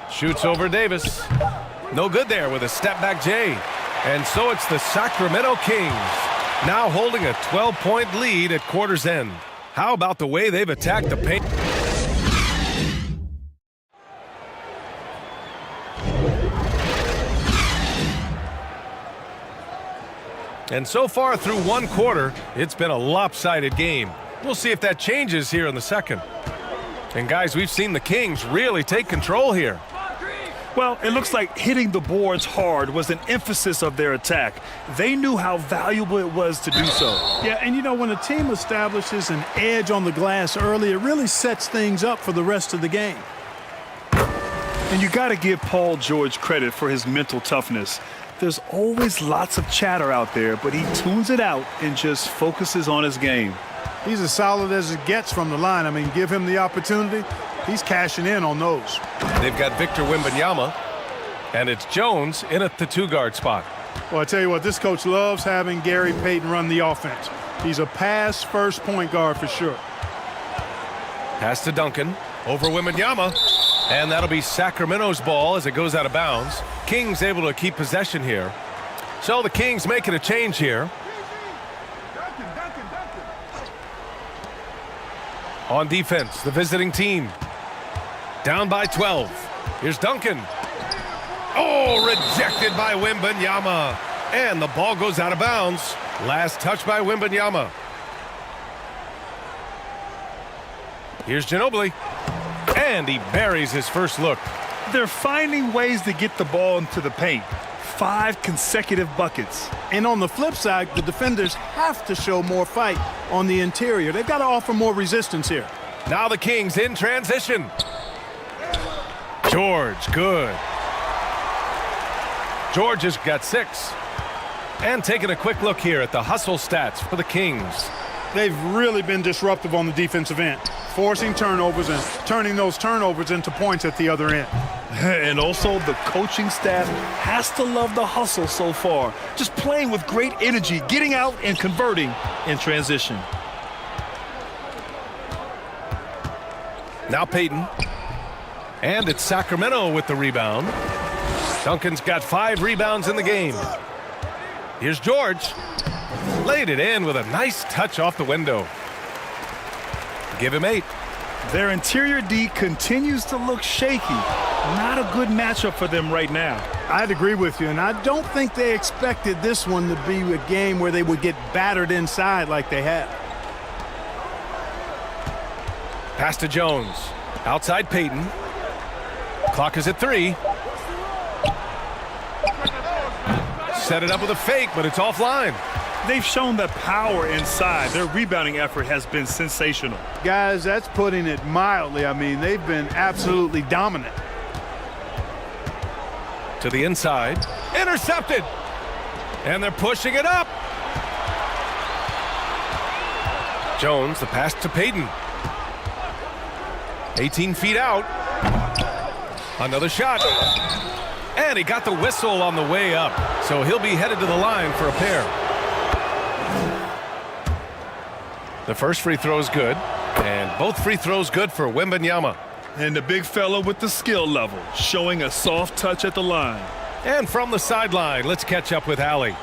Shoots over Davis. No good there with a step back J. And so it's the Sacramento Kings now holding a 12-point lead at quarter's end. How about the way they've attacked the paint? And so far through one quarter, it's been a lopsided game. We'll see if that changes here in the second. And guys, we've seen the Kings really take control here. Well, it looks like hitting the boards hard was an emphasis of their attack. They knew how valuable it was to do so. Yeah, and you know, when a team establishes an edge on the glass early, it really sets things up for the rest of the game. And you got to give Paul George credit for his mental toughness. There's always lots of chatter out there, but he tunes it out and just focuses on his game. He's as solid as it gets from the line. I mean, give him the opportunity, he's cashing in on those. They've got Victor Wembanyama, and it's Jones in at the 2-guard spot. Well, I tell you what, this coach loves having Gary Payton run the offense. He's a pass-first point guard for sure. Pass to Duncan, over Wembanyama, and that'll be Sacramento's ball as it goes out of bounds. Kings able to keep possession here. So the Kings making a change here. On defense, the visiting team. Down by 12. Here's Duncan. Oh, rejected by Wembanyama. And the ball goes out of bounds. Last touch by Wembanyama. Here's Ginobili. And he buries his first look. They're finding ways to get the ball into the paint. 5 consecutive buckets. And on the flip side, the defenders have to show more fight on the interior. They've got to offer more resistance here. Now the Kings in transition. George, good. George has got 6. And taking a quick look here at the hustle stats for the Kings. They've really been disruptive on the defensive end, forcing turnovers and turning those turnovers into points at the other end. And also the coaching staff has to love the hustle so far. Just playing with great energy, getting out and converting in transition. Now Payton. And it's Sacramento with the rebound. Duncan's got 5 rebounds in the game. Here's George. Laid it in with a nice touch off the window. Give him 8. Their interior D continues to look shaky. Not a good matchup for them right now. I'd agree with you, and I don't think they expected this one to be a game where they would get battered inside like they have. Pass to Jones. Outside Payton. Clock is at 3. Set it up with a fake, but it's offline. They've shown the power inside. Their rebounding effort has been sensational. Guys, that's putting it mildly. I mean, they've been absolutely dominant. To the inside. Intercepted. And they're pushing it up. Jones, the pass to Payton. 18 feet out. Another shot. And he got the whistle on the way up. So he'll be headed to the line for a pair. The first free throw is good, and both free throws good for Wembanyama. And the big fella with the skill level, showing a soft touch at the line. And from the sideline, let's catch up with Allie.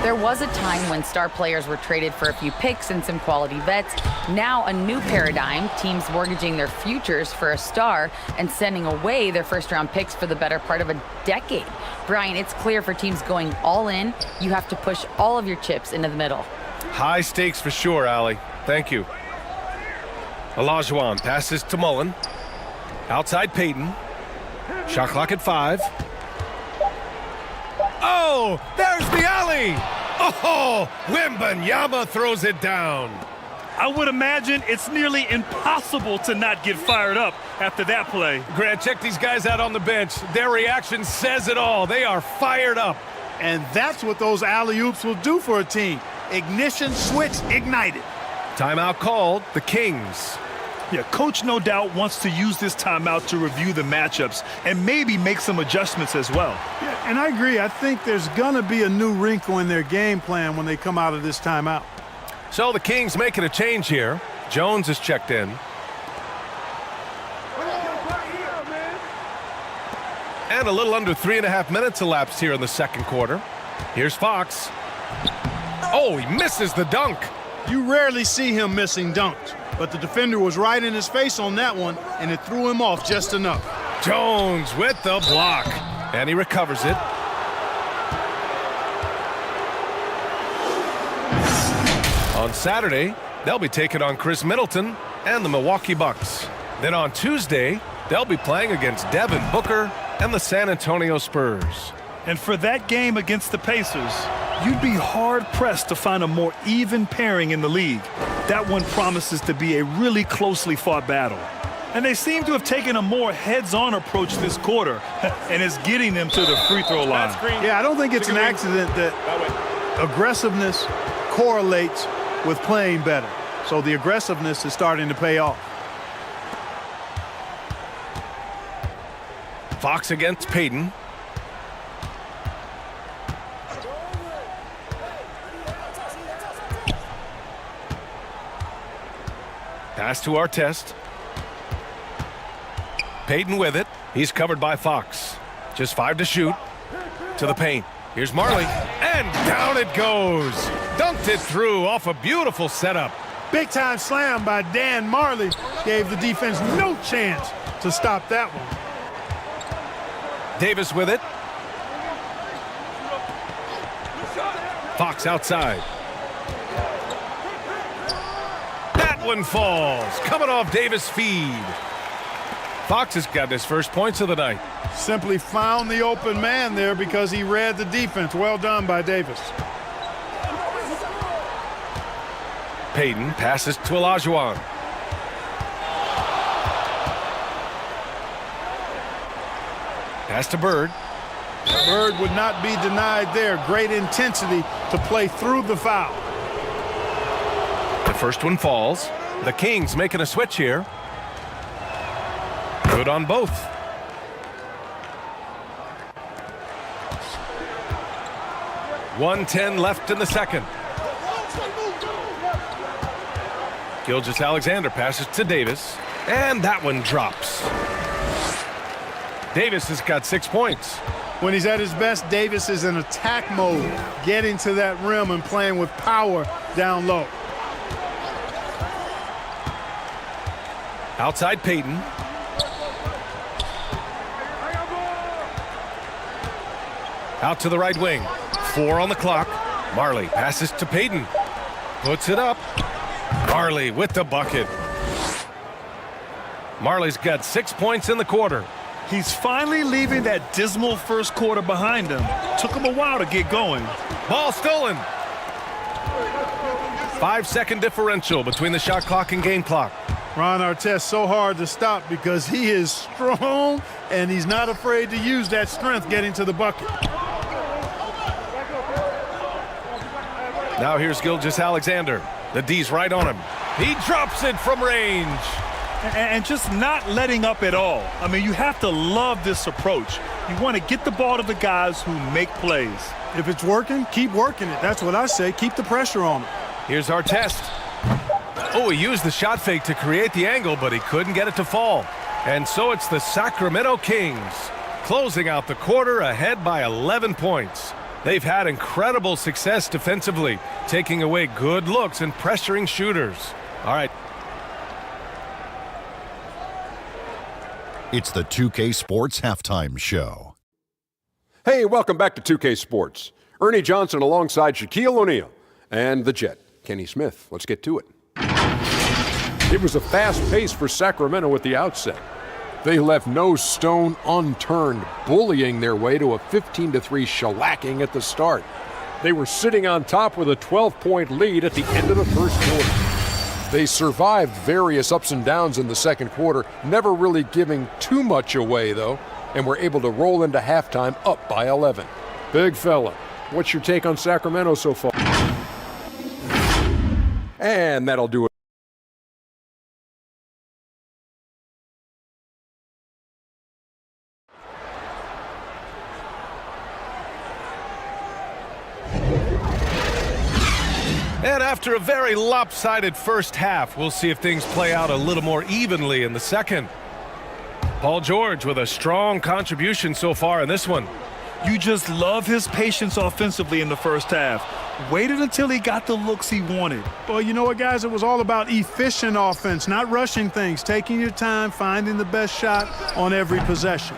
There was a time when star players were traded for a few picks and some quality vets. Now a new paradigm, teams mortgaging their futures for a star and sending away their first-round picks for the better part of a decade. Brian, it's clear for teams going all in, you have to push all of your chips into the middle. High stakes for sure, Allie. Thank you. Olajuwon passes to Mullen. Outside Payton. Shot clock at 5. Oh, there's the alley. Oh, Wembanyama throws it down. I would imagine it's nearly impossible to not get fired up after that play. Grant, check these guys out on the bench. Their reaction says it all. They are fired up. And that's what those alley-oops will do for a team. Ignition switch ignited. Timeout called, the Kings. Yeah, coach no doubt wants to use this timeout to review the matchups and maybe make some adjustments as well. Yeah, and I agree. I think there's going to be a new wrinkle in their game plan when they come out of this timeout. So the Kings making a change here. Jones is checked in. And a little under 3.5 minutes elapsed here in the second quarter. Here's Fox. Oh, he misses the dunk. You rarely see him missing dunks, but the defender was right in his face on that one, and it threw him off just enough. Jones with the block, and he recovers it. On Saturday, they'll be taking on Chris Middleton and the Milwaukee Bucks. Then on Tuesday, they'll be playing against Devin Booker and the San Antonio Spurs. And for that game against the Pacers, you'd be hard-pressed to find a more even pairing in the league. That one promises to be a really closely fought battle. And they seem to have taken a more heads-on approach this quarter, and it's getting them to the free throw line. Yeah, I don't think it's an accident that aggressiveness correlates with playing better. So the aggressiveness is starting to pay off. Fox against Payton. Pass to Artest. Payton with it. He's covered by Fox. Just 5 to shoot. To the paint. Here's Marley. And down it goes. Dunked it through off a beautiful setup. Big time slam by Dan Marley. Gave the defense no chance to stop that one. Davis with it. Fox outside. That one falls. Coming off Davis' feed. Fox has got his first points of the night. Simply found the open man there because he read the defense. Well done by Davis. Payton passes to Olajuwon. Pass to Bird. Bird would not be denied there. Great intensity to play through the foul. The first one falls. The Kings making a switch here. Good on both. .110 left in the second. Gilgeous-Alexander passes to Davis. And that one drops. Davis has got 6 points. When he's at his best, Davis is in attack mode, getting to that rim and playing with power down low. Outside Payton. Out to the right wing. 4 on the clock. Marley passes to Payton. Puts it up. Marley with the bucket. Marley's got 6 points in the quarter. He's finally leaving that dismal first quarter behind him. Took him a while to get going. Ball stolen. 5-second differential between the shot clock and game clock. Ron Artest so hard to stop because he is strong and he's not afraid to use that strength getting to the bucket. Now here's Gilgeous-Alexander. The D's right on him. He drops it from range. And just not letting up at all. I mean, you have to love this approach. You want to get the ball to the guys who make plays. If it's working, keep working it. That's what I say. Keep the pressure on him. Here's Artest. Oh, he used the shot fake to create the angle, but he couldn't get it to fall. And so it's the Sacramento Kings closing out the quarter ahead by 11 points. They've had incredible success defensively, taking away good looks and pressuring shooters. All right. It's the 2K Sports Halftime Show. Hey, welcome back to 2K Sports. Ernie Johnson alongside Shaquille O'Neal and the Jet, Kenny Smith. Let's get to it. It was a fast pace for Sacramento at the outset. They left no stone unturned, bullying their way to a 15-3 shellacking at the start. They were sitting on top with a 12-point lead at the end of the first quarter. They survived various ups and downs in the second quarter, never really giving too much away, though, and were able to roll into halftime up by 11. Big fella, what's your take on Sacramento so far? And that'll do it. And after a very lopsided first half, we'll see if things play out a little more evenly in the second. Paul George with a strong contribution so far in this one. You just love his patience offensively in the first half. Waited until he got the looks he wanted. Well, you know what, guys? It was all about efficient offense, not rushing things, taking your time, finding the best shot on every possession.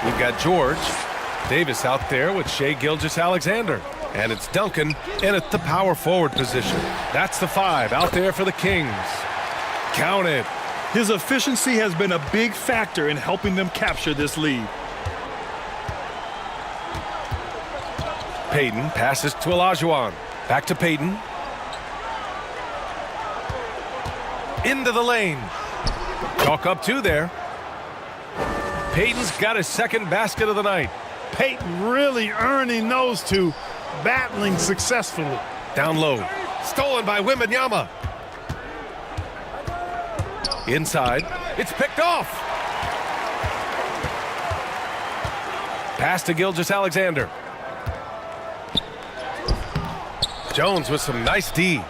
We've got George. Davis out there with Shai Gilgeous-Alexander. And it's Duncan in at the power forward position. That's the 5 out there for the Kings. Count it. His efficiency has been a big factor in helping them capture this lead. Payton passes to Olajuwon. Back to Payton. Into the lane. Chalk up 2 there. Payton's got his second basket of the night. Payton really earning those two, battling successfully. Down low. Stolen by Wembanyama. Inside. It's picked off. Pass to Gilgeous-Alexander. Jones with some nice D.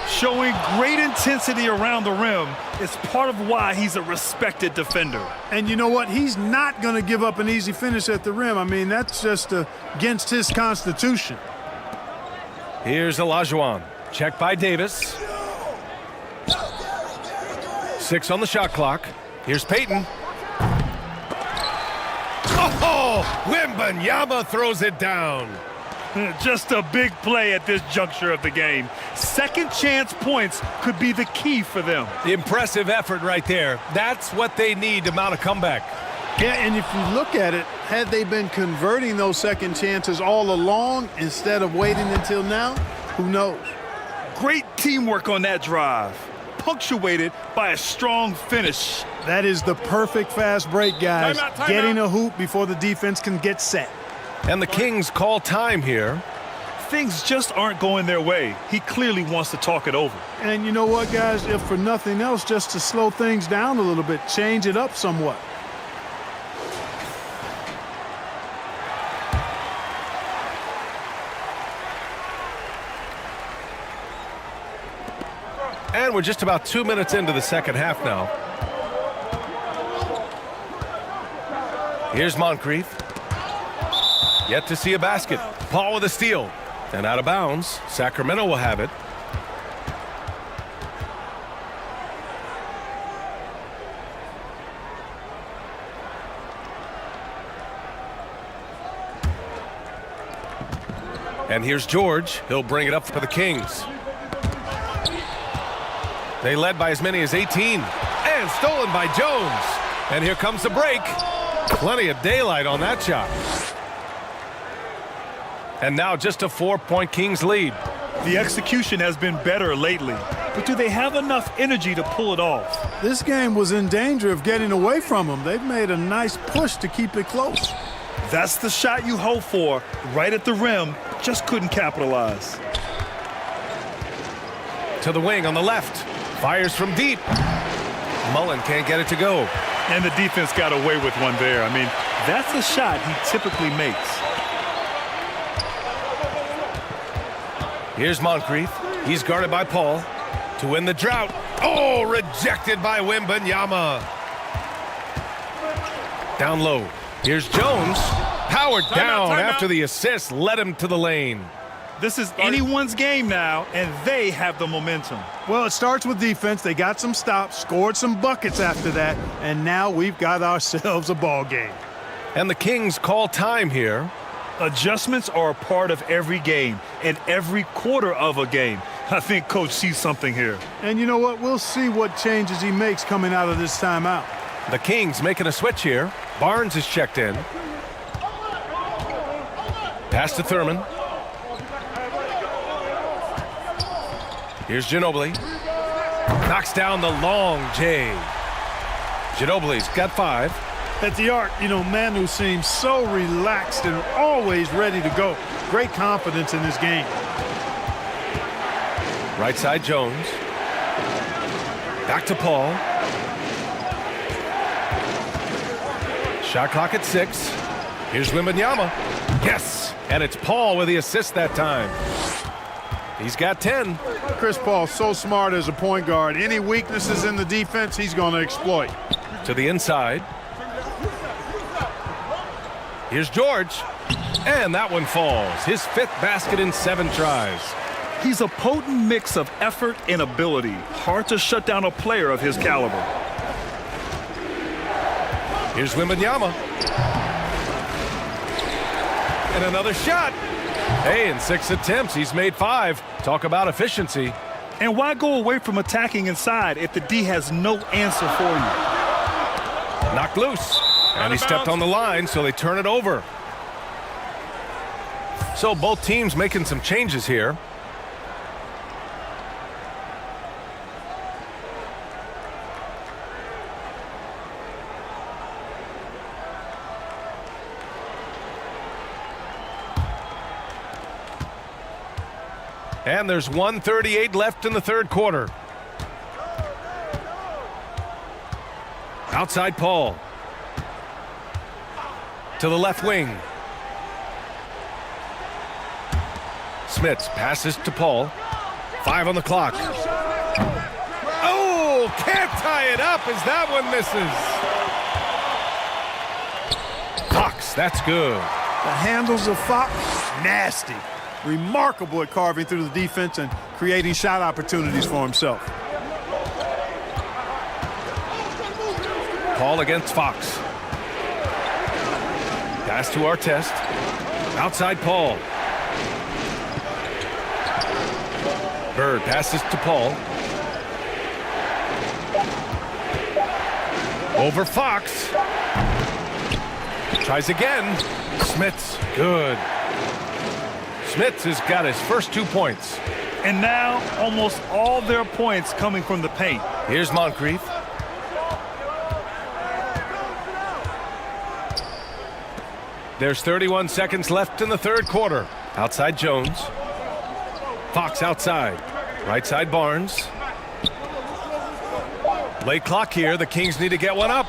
Showing great intensity around the rim is part of why he's a respected defender. And you know what? He's not going to give up an easy finish at the rim. I mean, that's just against his constitution. Here's Olajuwon. Checked by Davis. 6 on the shot clock. Here's Payton. Oh, Wembanyama throws it down. Just a big play at this juncture of the game. Second chance points could be the key for them. Impressive effort right there. That's what they need to mount a comeback. Yeah, and if you look at it, had they been converting those second chances all along instead of waiting until now, who knows? Great teamwork on that drive, punctuated by a strong finish. That is the perfect fast break, guys. Getting a hoop before the defense can get set. And the Kings call time here. Things just aren't going their way. He clearly wants to talk it over. And you know what, guys? If for nothing else, just to slow things down a little bit, change it up somewhat. And we're just about 2 minutes into the second half now. Here's Moncrief. Yet to see a basket. Paul with a steal. And out of bounds. Sacramento will have it. And here's George. He'll bring it up for the Kings. They led by as many as 18. And stolen by Jones. And here comes the break. Plenty of daylight on that shot. And now just a 4-point Kings lead. The execution has been better lately, but do they have enough energy to pull it off? This game was in danger of getting away from them. They've made a nice push to keep it close. That's the shot you hope for, right at the rim, just couldn't capitalize. To the wing on the left. Fires from deep. Mullen can't get it to go. And the defense got away with one there. I mean, that's a shot he typically makes. Here's Moncrief. He's guarded by Paul to win the drought. Oh, rejected by Wembanyama. Down low. Here's Jones. Powered down after the assist led him to the lane. This is anyone's game now, and they have the momentum. Well, it starts with defense. They got some stops, scored some buckets after that, and now we've got ourselves a ball game. And the Kings call time here. Adjustments are a part of every game and every quarter of a game. I think Coach sees something here. And you know what? We'll see what changes he makes coming out of this timeout. The Kings making a switch here. Barnes is checked in. Pass to Thurman. Here's Ginobili. Knocks down the long J. Ginobili's got 5. At the arc, you know, Manu seems so relaxed and always ready to go. Great confidence in his game. Right side Jones. Back to Paul. Shot clock at 6. Here's Wembanyama. Yes! And it's Paul with the assist that time. He's got 10. Chris Paul, so smart as a point guard. Any weaknesses in the defense, he's going to exploit. To the inside. Here's George. And that one falls. His 5th basket in 7 tries. He's a potent mix of effort and ability. Hard to shut down a player of his caliber. Here's Wembanyama. And another shot. Hey, in 6 attempts, he's made 5. Talk about efficiency. And why go away from attacking inside if the D has no answer for you? Knocked loose. And he stepped on the line, so they turn it over. So both teams making some changes here. And there's 1:38 left in the third quarter. Outside Paul. To the left wing. Smits passes to Paul. 5 on the clock. Oh, can't tie it up as that one misses. Fox, that's good. The handles of Fox, nasty. Remarkable at carving through the defense and creating shot opportunities for himself. Paul against Fox. Pass to Artest. Outside Paul. Bird passes to Paul. Over Fox. Tries again. Smits, good. Smits has got his first 2 points. And now almost all their points coming from the paint. Here's Moncrief. There's 31 seconds left in the third quarter. Outside Jones. Fox outside. Right side Barnes. Late clock here. The Kings need to get one up.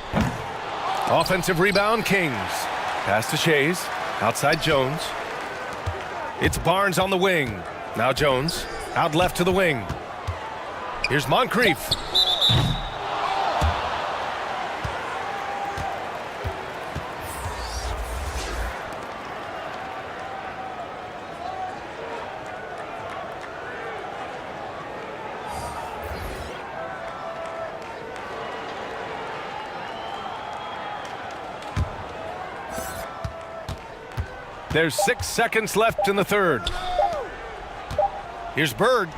Offensive rebound, Kings. Pass to Shays. Outside Jones. It's Barnes on the wing. Now Jones. Out left to the wing. Here's Moncrief. There's 6 seconds left in the third. Here's Bird.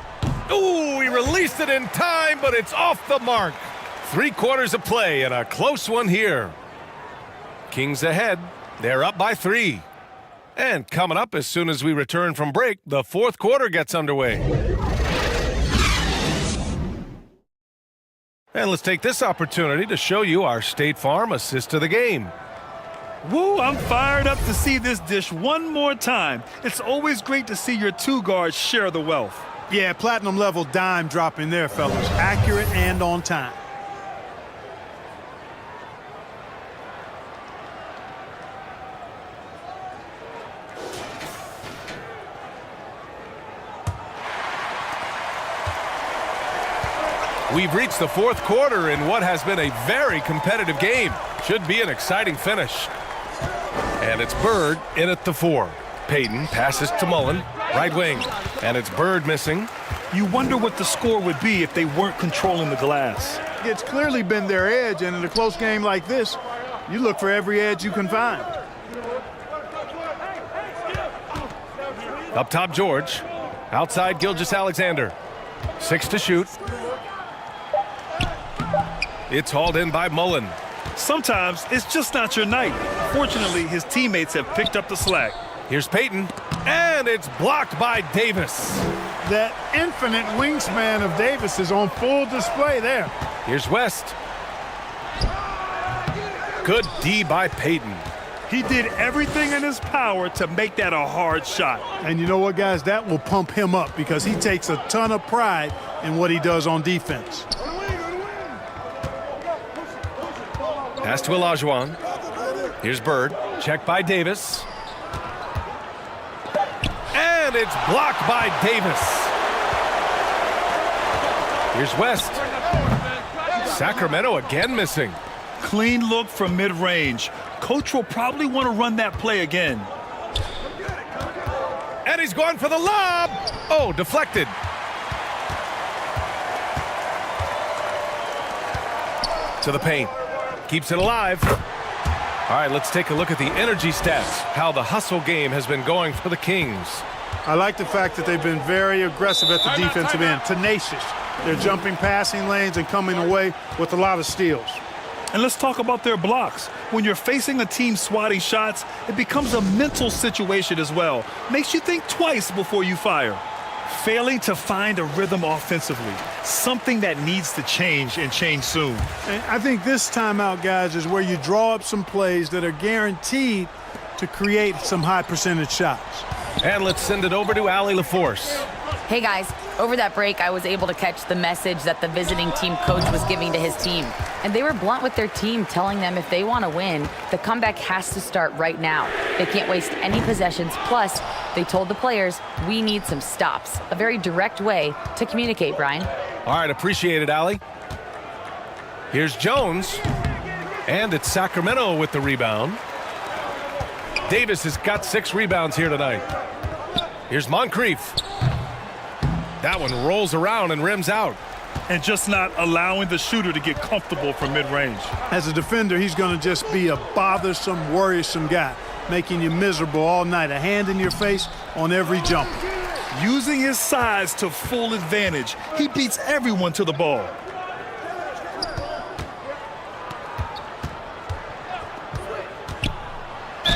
Ooh, he released it in time, but it's off the mark. 3 quarters of play and a close one here. Kings ahead. They're up by 3. And coming up as soon as we return from break, the fourth quarter gets underway. And let's take this opportunity to show you our State Farm assist to the game. Woo, I'm fired up to see this dish one more time. It's always great to see your 2 guards share the wealth. Yeah, platinum level dime dropping there, fellas. Accurate and on time. We've reached the fourth quarter in what has been a very competitive game. Should be an exciting finish. And it's Bird in at the 4. Payton passes to Mullen, right wing. And it's Bird missing. You wonder what the score would be if they weren't controlling the glass. It's clearly been their edge, and in a close game like this, you look for every edge you can find. Up top, George. Outside, Gilgeous-Alexander. 6 to shoot. It's hauled in by Mullen. Sometimes it's just not your night. Fortunately, his teammates have picked up the slack. Here's Payton, and it's blocked by Davis. That infinite wingspan of Davis is on full display there. Here's West. Good D by Payton. He did everything in his power to make that a hard shot. And you know what, guys? That will pump him up because he takes a ton of pride in what he does on defense. Pass to Olajuwon. Here's Bird. Checked by Davis. And it's blocked by Davis. Here's West. Sacramento again missing. Clean look from mid-range. Coach will probably want to run that play again. And he's going for the lob. Oh, deflected. To the paint. Keeps it alive. All right, let's take a look at the energy stats, how the hustle game has been going for the Kings. I like the fact that they've been very aggressive at the defensive end, tenacious. They're jumping passing lanes and coming away with a lot of steals. And let's talk about their blocks. When you're facing a team swatting shots, it becomes a mental situation as well. Makes you think twice before you fire. Failing to find a rhythm offensively, something that needs to change and change soon. And I think this timeout, guys, is where you draw up some plays that are guaranteed to create some high percentage shots. And let's send it over to Allie LaForce. Hey guys, over that break, I was able to catch the message that the visiting team coach was giving to his team. And they were blunt with their team, telling them if they want to win, the comeback has to start right now. They can't waste any possessions. Plus, they told the players, we need some stops. A very direct way to communicate, Brian. All right, appreciate it, Allie. Here's Jones. And it's Sacramento with the rebound. Davis has got 6 rebounds here tonight. Here's Moncrief. That one rolls around and rims out. And just not allowing the shooter to get comfortable from mid-range. As a defender, he's going to just be a bothersome, worrisome guy, making you miserable all night. A hand in your face on every jump. Using his size to full advantage, he beats everyone to the ball.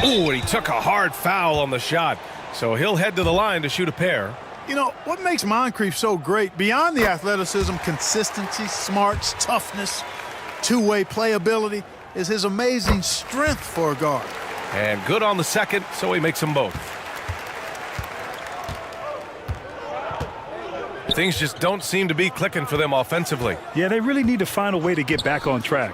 Ooh, and he took a hard foul on the shot. So he'll head to the line to shoot a pair. You know, what makes Moncrief so great, beyond the athleticism, consistency, smarts, toughness, two-way playability, is his amazing strength for a guard. And good on the second, so he makes them both. Things just don't seem to be clicking for them offensively. Yeah, they really need to find a way to get back on track.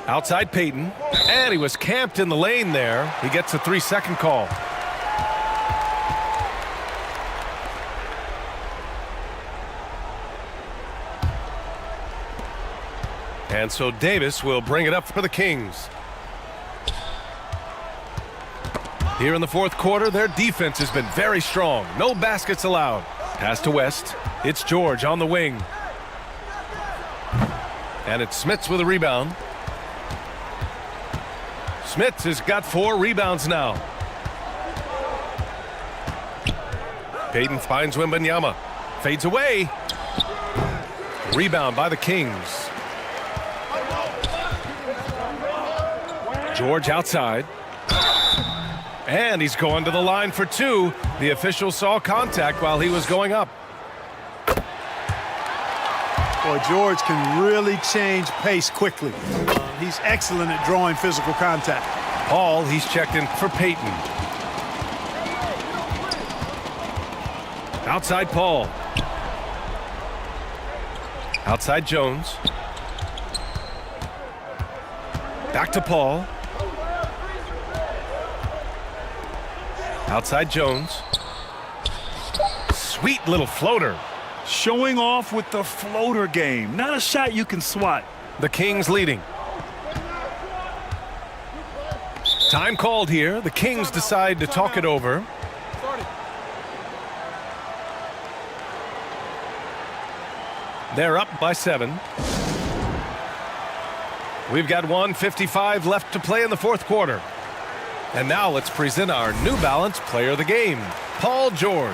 Outside Peyton, and he was camped in the lane there. He gets a 3-second call. And so Davis will bring it up for the Kings. Here in the fourth quarter, their defense has been very strong. No baskets allowed. Pass to West. It's George on the wing. And it's Smits with a rebound. Smits has got 4 rebounds now. Peyton finds Wembanyama. Fades away. Rebound by the Kings. George outside. And he's going to the line for 2. The official saw contact while he was going up. Boy, George can really change pace quickly. He's excellent at drawing physical contact. Paul, he's checked in for Peyton. Outside Paul. Outside Jones. Back to Paul. Outside Jones. Sweet little floater. Showing off with the floater game. Not a shot you can swat. The Kings leading. Time called here. The Kings decide to talk it over. They're up by 7. We've got 1:55 left to play in the fourth quarter. And now let's present our New Balance Player of the Game, Paul George.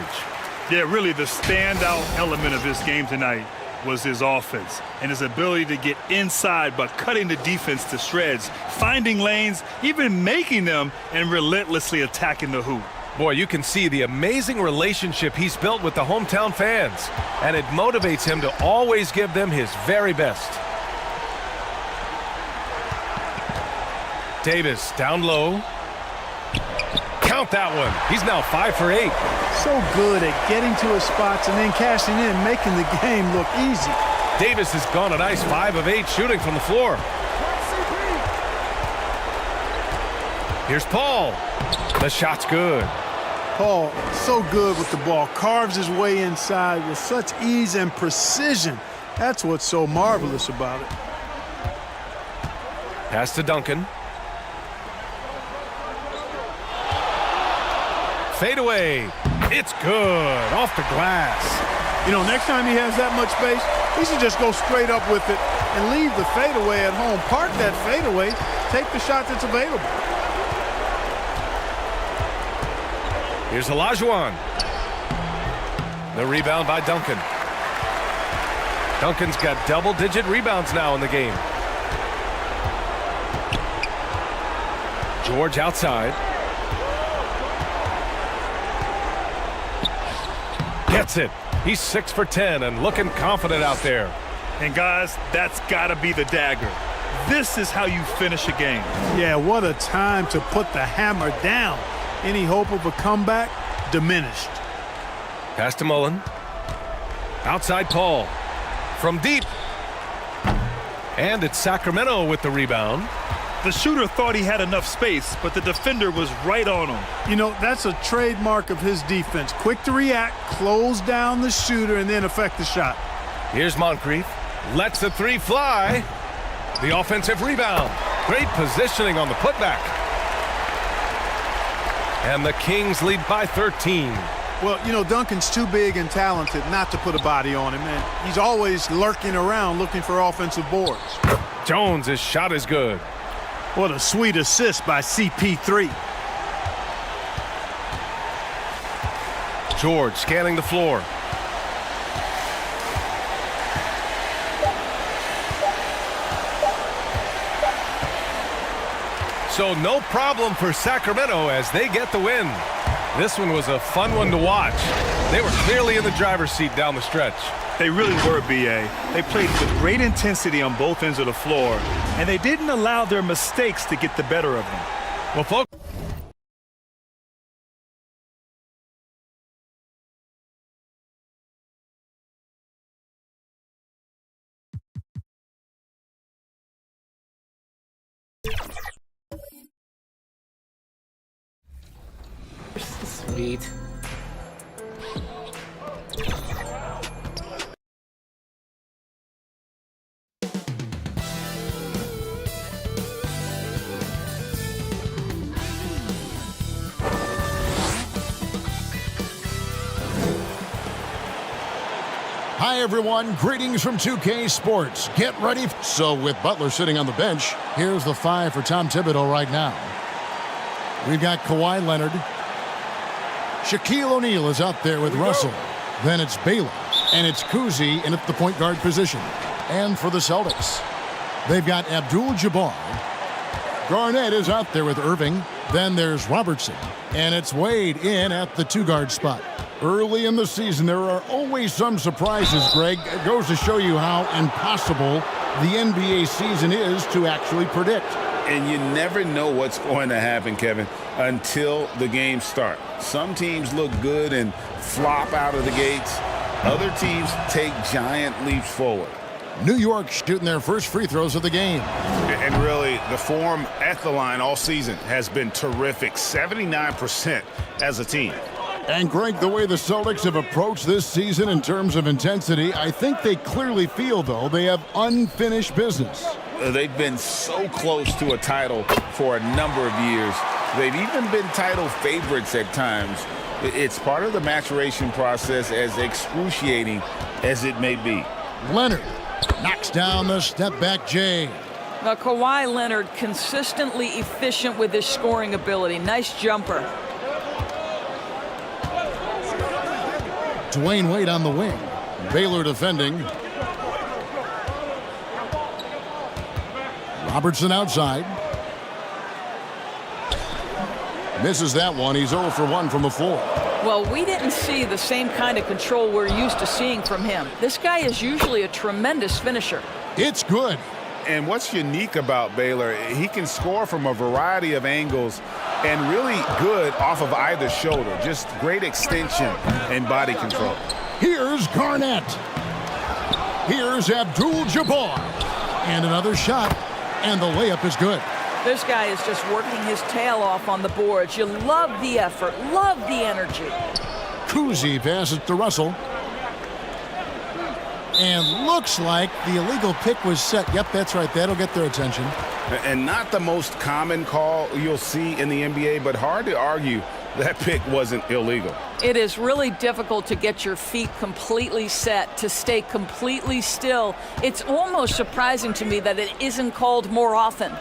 Yeah, really the standout element of his game tonight was his offense and his ability to get inside by cutting the defense to shreds, finding lanes, even making them, and relentlessly attacking the hoop. Boy, you can see the amazing relationship he's built with the hometown fans, and it motivates him to always give them his very best. Davis down low. Count that one. He's now 5 for 8. So good at getting to his spots and then cashing in, making the game look easy. Davis has gone a nice 5 of 8 shooting from the floor. Here's Paul. The shot's good. Paul, so good with the ball. Carves his way inside with such ease and precision. That's what's so marvelous about it. Pass to Duncan. Fade away. It's good. Off the glass. You know, next time he has that much space, he should just go straight up with it and leave the fadeaway at home. Park that fadeaway. Take the shot that's available. Here's Olajuwon. The rebound by Duncan. Duncan's got double-digit rebounds now in the game. George outside. Gets it. He's 6 for 10 and looking confident out there. And guys, that's got to be the dagger. This is how you finish a game. Yeah, what a time to put the hammer down. Any hope of a comeback diminished. Pass to Mullen. Outside Paul. From deep. And it's Sacramento with the rebound. The shooter thought he had enough space, but the defender was right on him. You know, that's a trademark of his defense. Quick to react, close down the shooter, and then affect the shot. Here's Moncrief. Lets the three fly. The offensive rebound. Great positioning on the putback. And the Kings lead by 13. Well, you know, Duncan's too big and talented not to put a body on him, and he's always lurking around looking for offensive boards. Jones' shot is good. What a sweet assist by CP3. George scanning the floor. So no problem for Sacramento as they get the win. This one was a fun one to watch. They were clearly in the driver's seat down the stretch. They really were, B.A. They played with great intensity on both ends of the floor, and they didn't allow their mistakes to get the better of them. Well, folks. Sweet. Hi, everyone. Greetings from 2K Sports. Get ready. So with Butler sitting on the bench, here's the 5 for Tom Thibodeau right now. We've got Kawhi Leonard. Shaquille O'Neal is out there with Russell. Then it's Baylor. And it's Kuzi in at the point guard position. And for the Celtics, they've got Abdul-Jabbar. Garnett is out there with Irving. Then there's Robertson. And it's Wade in at the 2-guard spot. Early in the season, there are always some surprises, Greg. It goes to show you how impossible the NBA season is to actually predict. And you never know what's going to happen, Kevin, until the games start. Some teams look good and flop out of the gates. Other teams take giant leaps forward. New York shooting their first free throws of the game. And really, the form at the line all season has been terrific. 79% as a team. And, Greg, the way the Celtics have approached this season in terms of intensity, I think they clearly feel, though, they have unfinished business. They've been so close to a title for a number of years. They've even been title favorites at times. It's part of the maturation process, as excruciating as it may be. Leonard knocks down the step-back J. Now, Kawhi Leonard consistently efficient with his scoring ability. Nice jumper. Dwayne Wade on the wing. Baylor defending. Robertson outside. Misses that one. He's 0 for 1 from the floor. Well, we didn't see the same kind of control we're used to seeing from him. This guy is usually a tremendous finisher. It's good. And what's unique about Baylor, he can score from a variety of angles and really good off of either shoulder. Just great extension and body control. Here's Garnett. Here's Abdul-Jabbar. And another shot. And the layup is good. This guy is just working his tail off on the boards. You love the effort, love the energy. Kuzi passes to Russell. And looks like the illegal pick was set. Yep, that's right. That'll get their attention. And not the most common call you'll see in the NBA, but hard to argue that pick wasn't illegal. It is really difficult to get your feet completely set, to stay completely still. It's almost surprising to me that it isn't called more often.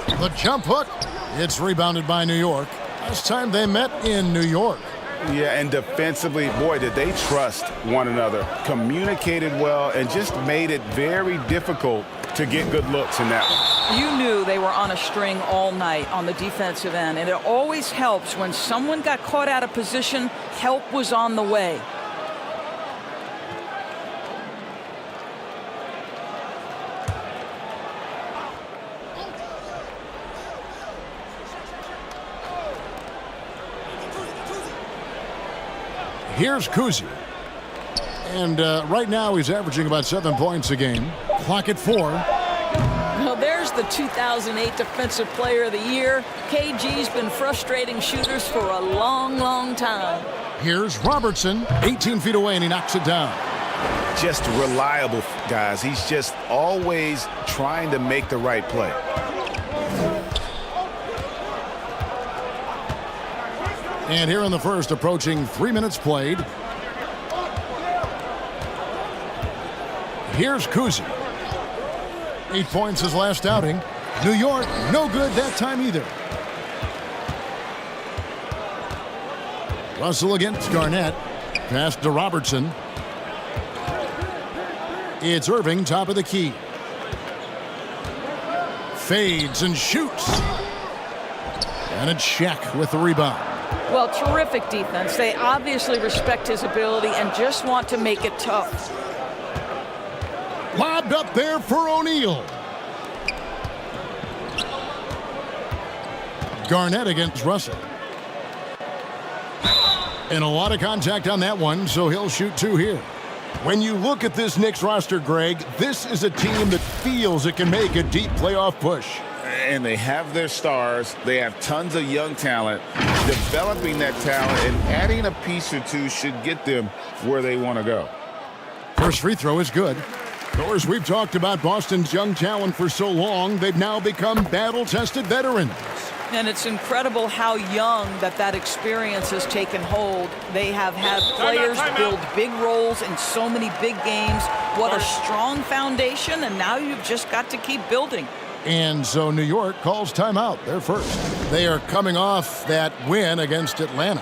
The jump hook. It's rebounded by New York. Last time they met in New York. Yeah, and defensively, boy, did they trust one another, communicated well, and just made it very difficult to get good looks in that one. You knew they were on a string all night on the defensive end, and it always helps when someone got caught out of position, help was on the way. Here's Kuzi. And right now he's averaging about 7 points a game. Clock at 4. Well, there's the 2008 Defensive Player of the Year. KG's been frustrating shooters for a long, long time. Here's Robertson, 18 feet away, and he knocks it down. Just reliable, guys. He's just always trying to make the right play. And here in the first, approaching 3 minutes played. Here's Kuzi. 8 points his last outing. New York, no good that time either. Russell against Garnett. Pass to Robertson. It's Irving, top of the key. Fades and shoots. And it's Shaq with the rebound. Well, terrific defense. They obviously respect his ability and just want to make it tough. Lobbed up there for O'Neal. Garnett against Russell. And a lot of contact on that one, so he'll shoot 2 here. When you look at this Knicks roster, Greg, this is a team that feels it can make a deep playoff push. And they have their stars. They have tons of young talent. Developing that talent and adding a piece or two should get them where they want to go. First free throw is good. Of course, we've talked about Boston's young talent for so long. They've now become battle-tested veterans. And it's incredible how young that experience has taken hold. They have had players build big roles in so many big games. What a strong foundation, and now you've just got to keep building. And so New York calls timeout. They're first. They are coming off that win against Atlanta.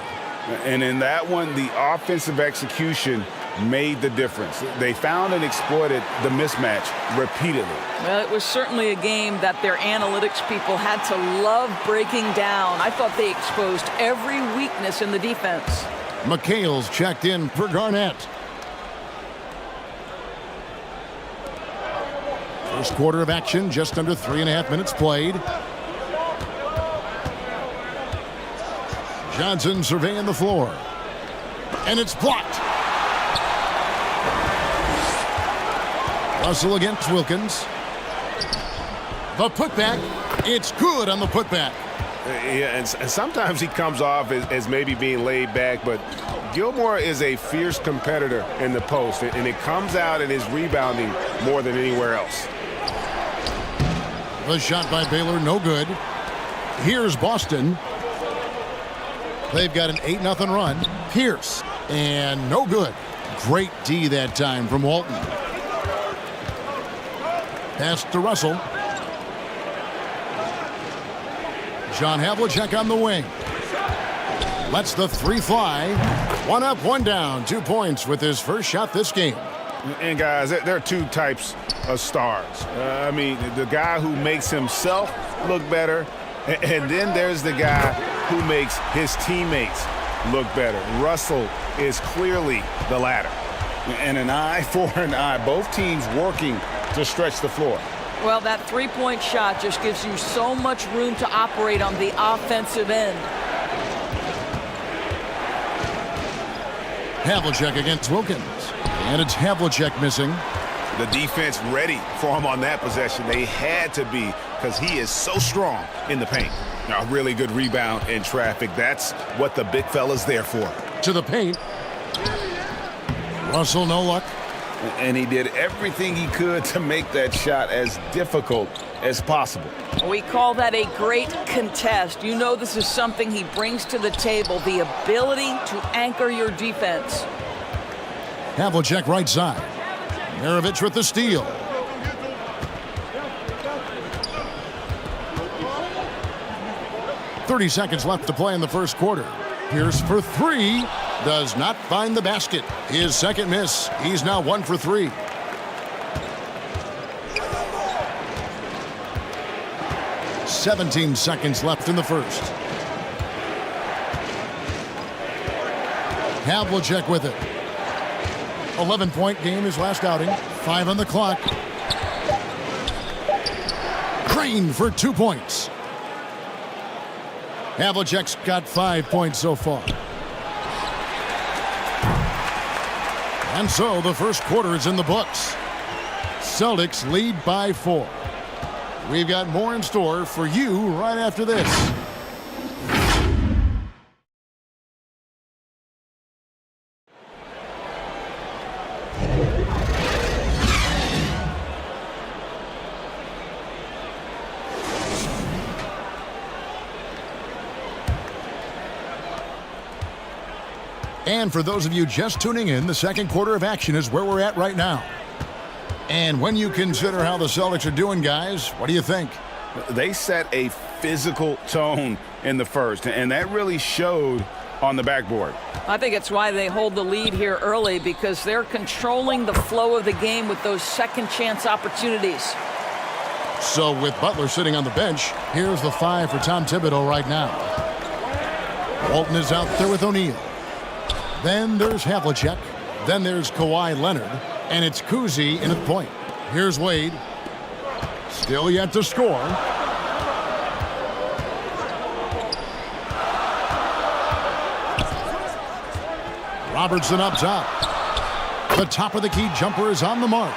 And in that one, the offensive execution made the difference. They found and exploited the mismatch repeatedly. Well, it was certainly a game that their analytics people had to love breaking down. I thought they exposed every weakness in the defense. McHale's checked in for Garnett. First quarter of action, just under 3.5 minutes played. Johnson surveying the floor. And it's blocked. Russell against Wilkins. The putback. It's good on the putback. Yeah, and sometimes he comes off as maybe being laid back, but Gilmore is a fierce competitor in the post, and it comes out in his rebounding more than anywhere else. The shot by Baylor, no good. Here's Boston. They've got an 8-0 run. Pierce, and no good. Great D that time from Walton. Pass to Russell. John Havlicek on the wing. Lets the 3 fly. 1 up, 1 down. 2 points with his first shot this game. And guys, there are 2 types of stars. I mean, the guy who makes himself look better, and then there's the guy who makes his teammates look better. Russell is clearly the latter. And an eye for an eye. Both teams working to stretch the floor. Well, that 3-point shot just gives you so much room to operate on the offensive end. Havlicek against Wilkins. And it's Havlicek missing. The defense ready for him on that possession. They had to be, because he is so strong in the paint. A really good rebound in traffic. That's what the big fella's there for. To the paint. Russell, no luck. And he did everything he could to make that shot as difficult as possible. We call that a great contest. You know this is something he brings to the table, the ability to anchor your defense. Havlicek right side. Maravich with the steal. .30 seconds left to play in the first quarter. Pierce for three. Does not find the basket. His second miss. He's now 1 for 3. "17 seconds left in the first. Havlicek with it. 11-point game his last outing. 5 on the clock. Crane for 2 points. Havlicek's got 5 points so far. And so the first quarter is in the books. Celtics lead by 4. We've got more in store for you right after this. And for those of you just tuning in, the second quarter of action is where we're at right now. And when you consider how the Celtics are doing, guys, what do you think? They set a physical tone in the first, and that really showed on the backboard. I think it's why they hold the lead here early, because they're controlling the flow of the game with those second chance opportunities. So with Butler sitting on the bench, here's the 5 for Tom Thibodeau right now. Walton is out there with O'Neal. Then there's Havlicek. Then there's Kawhi Leonard. And it's Kuzi in at point. Here's Wade. Still yet to score. Robertson up top. The top of the key jumper is on the mark.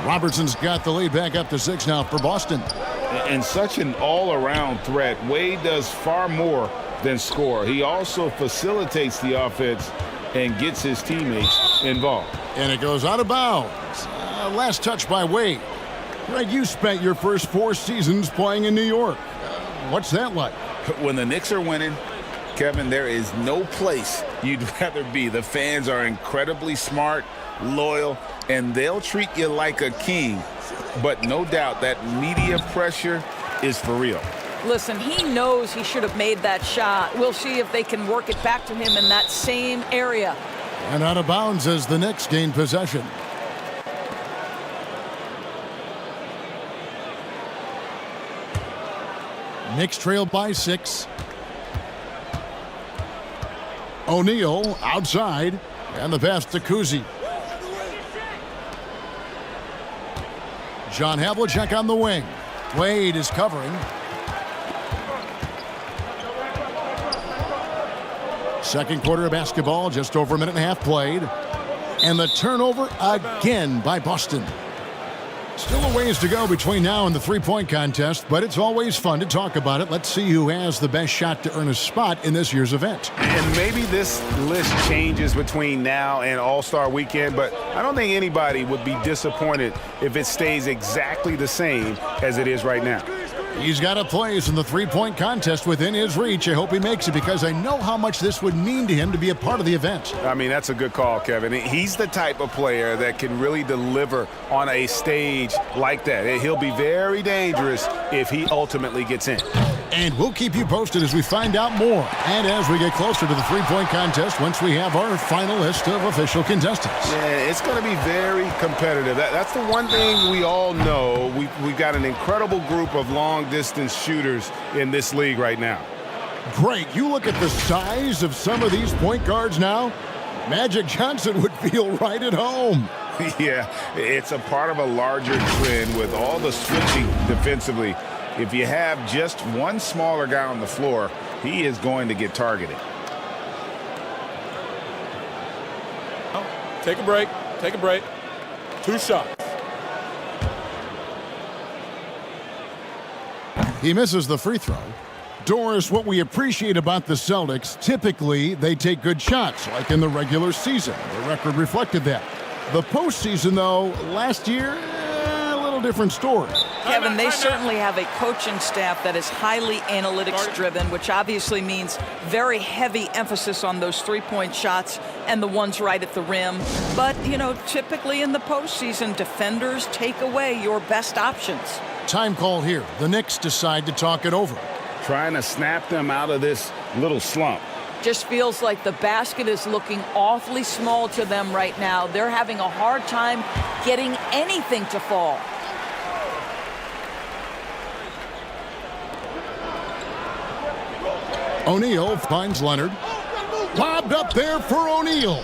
Robertson's got the lead back up to 6 now for Boston. And such an all-around threat. Wade does far more than score. He also facilitates the offense and gets his teammates involved. And it goes out of bounds. Last touch by Wade. Greg, you spent your first 4 seasons playing in New York. What's that like? When the Knicks are winning, Kevin, there is no place you'd rather be. The fans are incredibly smart, loyal, and they'll treat you like a king. But no doubt that media pressure is for real. Listen, he knows he should have made that shot. We'll see if they can work it back to him in that same area. And out of bounds as the Knicks gain possession. Knicks trail by 6. O'Neal outside. And the pass to Kuzi. John Havlicek on the wing. Wade is covering. Second quarter of basketball, just over a minute and a half played. And the turnover again by Boston. Still a ways to go between now and the three-point contest, but it's always fun to talk about it. Let's see who has the best shot to earn a spot in this year's event. And maybe this list changes between now and All-Star Weekend, but I don't think anybody would be disappointed if it stays exactly the same as it is right now. He's got a place in the three-point contest within his reach. I hope he makes it because I know how much this would mean to him to be a part of the event. I mean, that's a good call, Kevin. He's the type of player that can really deliver on a stage like that. He'll be very dangerous if he ultimately gets in. And we'll keep you posted as we find out more and as we get closer to the three-point contest once we have our final list of official contestants. Yeah, it's going to be very competitive. That's the one thing we all know. We've got an incredible group of long-distance shooters in this league right now. Great. You look at the size of some of these point guards now. Magic Johnson would feel right at home. Yeah, it's a part of a larger trend with all the switching defensively. If you have just one smaller guy on the floor, he is going to get targeted. Take a break. Take a break. 2 shots. He misses the free throw. Doris, what we appreciate about the Celtics, typically they take good shots, like in the regular season. The record reflected that. The postseason, though, last year, a little different story. Kevin, they certainly have a coaching staff that is highly analytics-driven, which obviously means very heavy emphasis on those three-point shots and the ones right at the rim. But, you know, typically in the postseason, defenders take away your best options. Time call here. The Knicks decide to talk it over. trying to snap them out of this little slump. Just feels like the basket is looking awfully small to them right now. They're having a hard time getting anything to fall. O'Neal finds Leonard. Lobbed up there for O'Neal.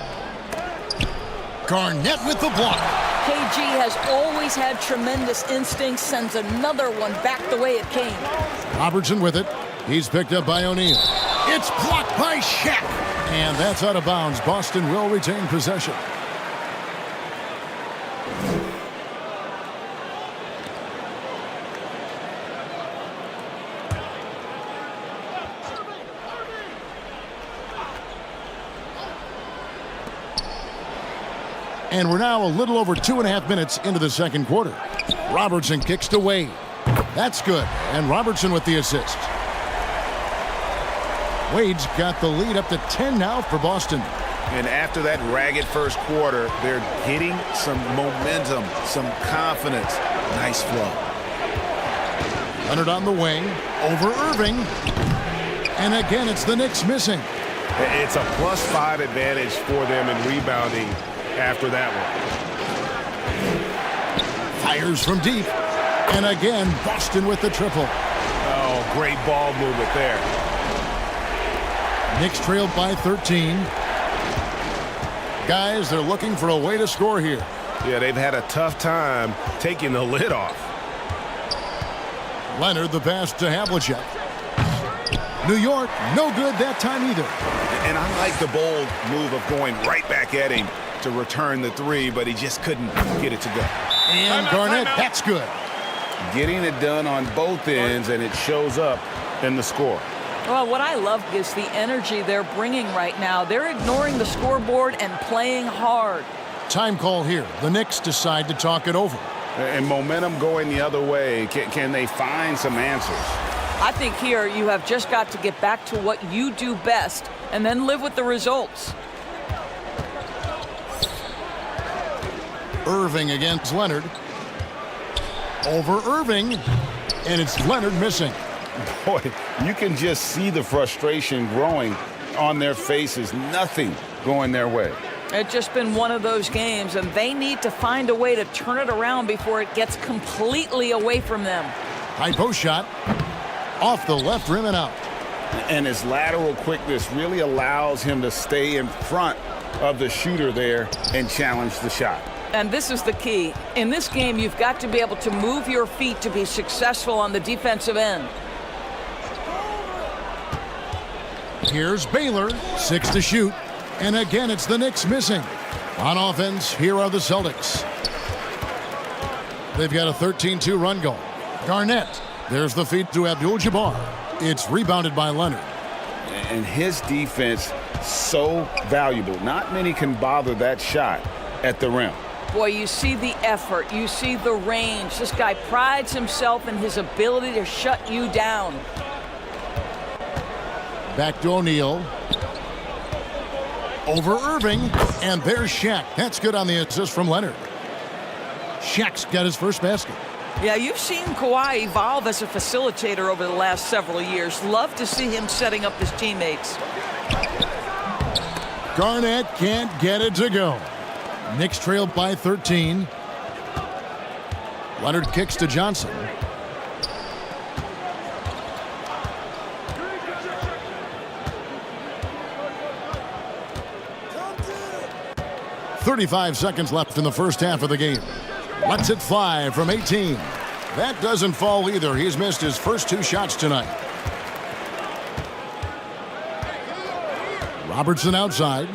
Garnett with the block. KG has always had tremendous instincts, sends another one back the way it came. Robertson with it. He's picked up by O'Neal. It's blocked by Shaq. And that's out of bounds. Boston will retain possession. And we're now a little over 2.5 minutes into the second quarter. Robertson kicks to Wade. That's good. And Robertson with the assist. Wade's got the lead up to 10 now for Boston. And after that ragged first quarter, they're getting some momentum, some confidence. Nice flow. Leonard on the wing. Over Irving. And again, it's the Knicks missing. It's a +5 advantage for them in rebounding after that one. Fires from deep. And again, Boston with the triple. Oh, great ball movement there. Knicks trailed by 13. Guys, they're looking for a way to score here. Yeah, they've had a tough time taking the lid off. Leonard, the pass to Havlicek. New York, no good that time either. And I like the bold move of going right back at him to return the three, but he just couldn't get it to go. And Garnett, that's good. Getting it done on both ends, and it shows up in the score. Well, what I love is the energy they're bringing right now. They're ignoring the scoreboard and playing hard. Time call here. The Knicks decide to talk it over. And momentum going the other way. Can they find some answers? I think here you have just got to get back to what you do best and then live with the results. Irving against Leonard. Over Irving. And it's Leonard missing. Boy, you can just see the frustration growing on their faces. Nothing going their way. It's just been one of those games, and they need to find a way to turn it around before it gets completely away from them. High post shot. Off the left rim and out. And his lateral quickness really allows him to stay in front of the shooter there and challenge the shot. And this is the key. In this game, you've got to be able to move your feet to be successful on the defensive end. Here's Baylor, 6 to shoot. And again, it's the Knicks missing. On offense, here are the Celtics. They've got a 13-2 run going. Garnett, there's the feed to Abdul-Jabbar. It's rebounded by Leonard. And his defense, so valuable. Not many can bother that shot at the rim. Boy, you see the effort. You see the range. This guy prides himself in his ability to shut you down. Back to O'Neal. Over Irving. And there's Shaq. That's good on the assist from Leonard. Shaq's got his first basket. Yeah, you've seen Kawhi evolve as a facilitator over the last several years. Love to see him setting up his teammates. Garnett can't get it to go. Knicks trailed by 13. Leonard kicks to Johnson. .35 seconds left in the first half of the game. Lets it fly from 18. That doesn't fall either. He's missed his first 2 shots tonight. Robertson outside.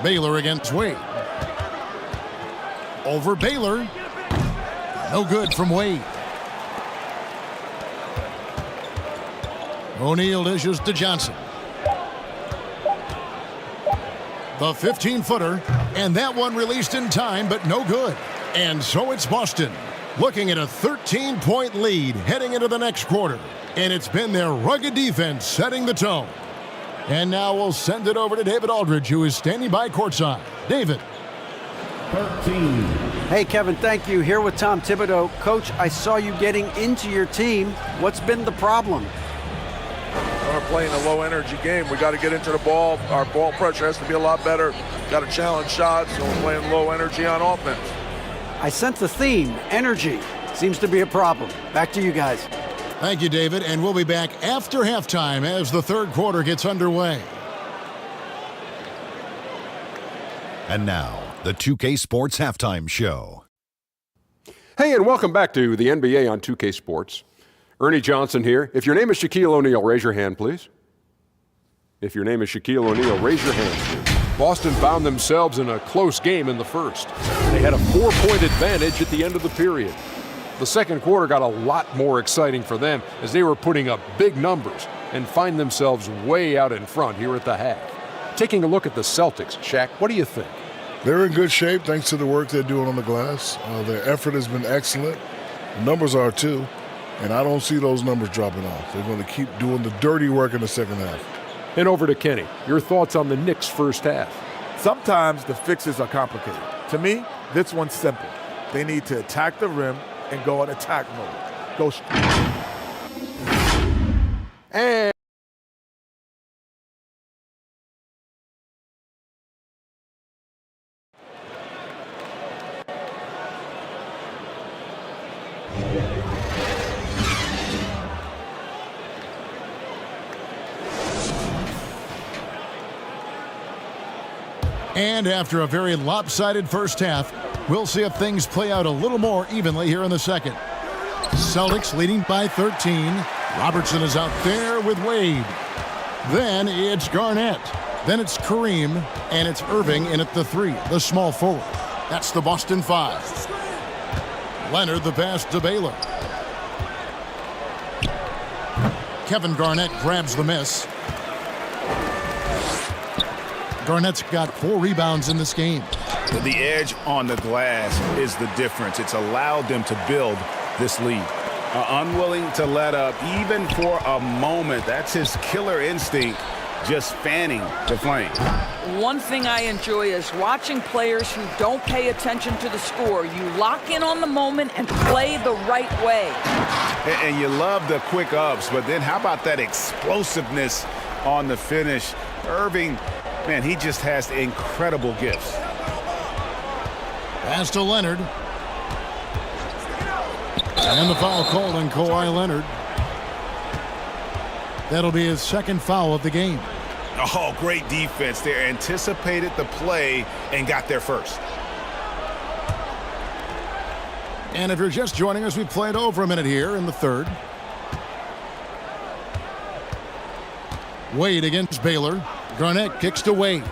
Baylor against Wade. Over Baylor. No good from Wade. O'Neal dishes to Johnson. The 15-footer, and that one released in time, but no good. And so it's Boston, looking at a 13-point lead heading into the next quarter. And it's been their rugged defense setting the tone. And now we'll send it over to David Aldridge, who is standing by courtside. David. 13. Hey, Kevin, thank you. Here with Tom Thibodeau. Coach, I saw you getting into your team. What's been the problem? We're playing a low-energy game. We got to get into the ball. Our ball pressure has to be a lot better. Got to challenge shots, so we're playing low energy on offense. I sense a theme. Energy seems to be a problem. Back to you guys. Thank you, David, and we'll be back after halftime as the third quarter gets underway. And now, the 2K Sports Halftime Show. Hey, and welcome back to the NBA on 2K Sports. Ernie Johnson here. If your name is Shaquille O'Neal, raise your hand, please. If your name is Shaquille O'Neal, raise your hand, please. Boston found themselves in a close game in the first. They had a 4-point advantage at the end of the period. The second quarter got a lot more exciting for them as they were putting up big numbers and find themselves way out in front here at the half. Taking a look at the Celtics, Shaq, what do you think? They're in good shape thanks to the work they're doing on the glass. Their effort has been excellent. The numbers are too. And I don't see those numbers dropping off. They're going to keep doing the dirty work in the second half. And over to Kenny. Your thoughts on the Knicks' first half? Sometimes the fixes are complicated. To me, this one's simple. They need to attack the rim and go in attack mode. Go. And And after a very lopsided first half, we'll see if things play out a little more evenly here in the second. Celtics leading by 13. Robertson is out there with Wade. Then it's Garnett. Then it's Kareem. And it's Irving in at the 3, the small forward. That's the Boston 5. Leonard the pass to Baylor. Kevin Garnett grabs the miss. Garnett's got 4 rebounds in this game. The edge on the glass is the difference. It's allowed them to build this lead. Unwilling to let up even for a moment. That's his killer instinct, just fanning the flame. One thing I enjoy is watching players who don't pay attention to the score. You lock in on the moment and play the right way. And you love the quick ups, but then how about that explosiveness on the finish? Irving, man, he just has incredible gifts. Pass to Leonard. And the foul called on Kawhi Leonard. That'll be his second foul of the game. Oh, great defense there. Anticipated the play and got there first. And if you're just joining us, we played over a minute here in the third. Wade against Baylor. Garnett kicks to Wade.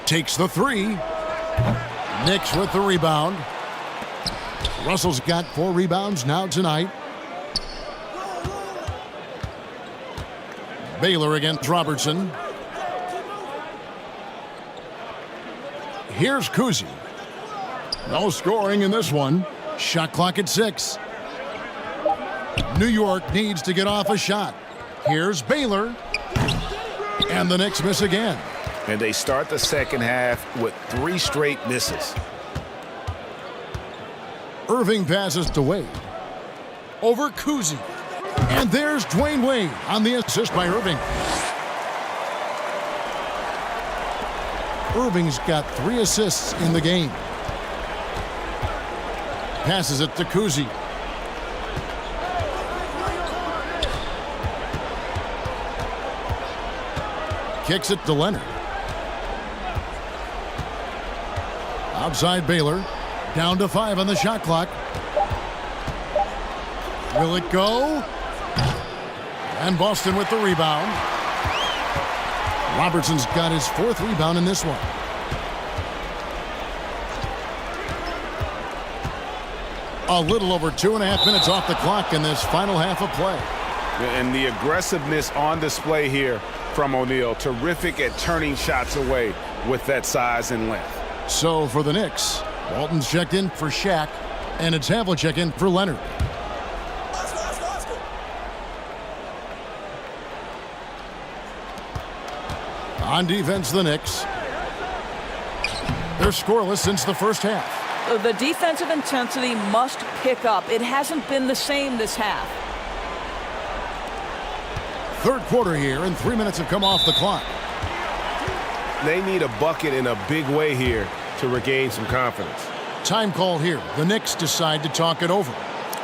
Takes the 3. Knicks with the rebound. Russell's got 4 rebounds now tonight. Baylor against Robertson. Here's Kuzi. No scoring in this one. Shot clock at 6. New York needs to get off a shot. Here's Baylor. And the Knicks miss again. And they start the second half with 3 straight misses. Irving passes to Wade. Over Kuzi. And there's Dwayne Wade on the assist by Irving. Irving's got 3 assists in the game. Passes it to Kuzi. Kicks it to Leonard. Outside Baylor. Down to 5 on the shot clock. Will it go? And Boston with the rebound. Robertson's got his 4th rebound in this one. A little over 2.5 minutes off the clock in this final half of play. And the aggressiveness on display here from O'Neal. Terrific at turning shots away with that size and length. So for the Knicks, Walton's checked in for Shaq, and it's Havlicek in for Leonard. On defense, the Knicks. They're scoreless since the first half. The defensive intensity must pick up. It hasn't been the same this half. Third quarter here, and 3 minutes have come off the clock. They need a bucket in a big way here to regain some confidence. Time call here. The Knicks decide to talk it over.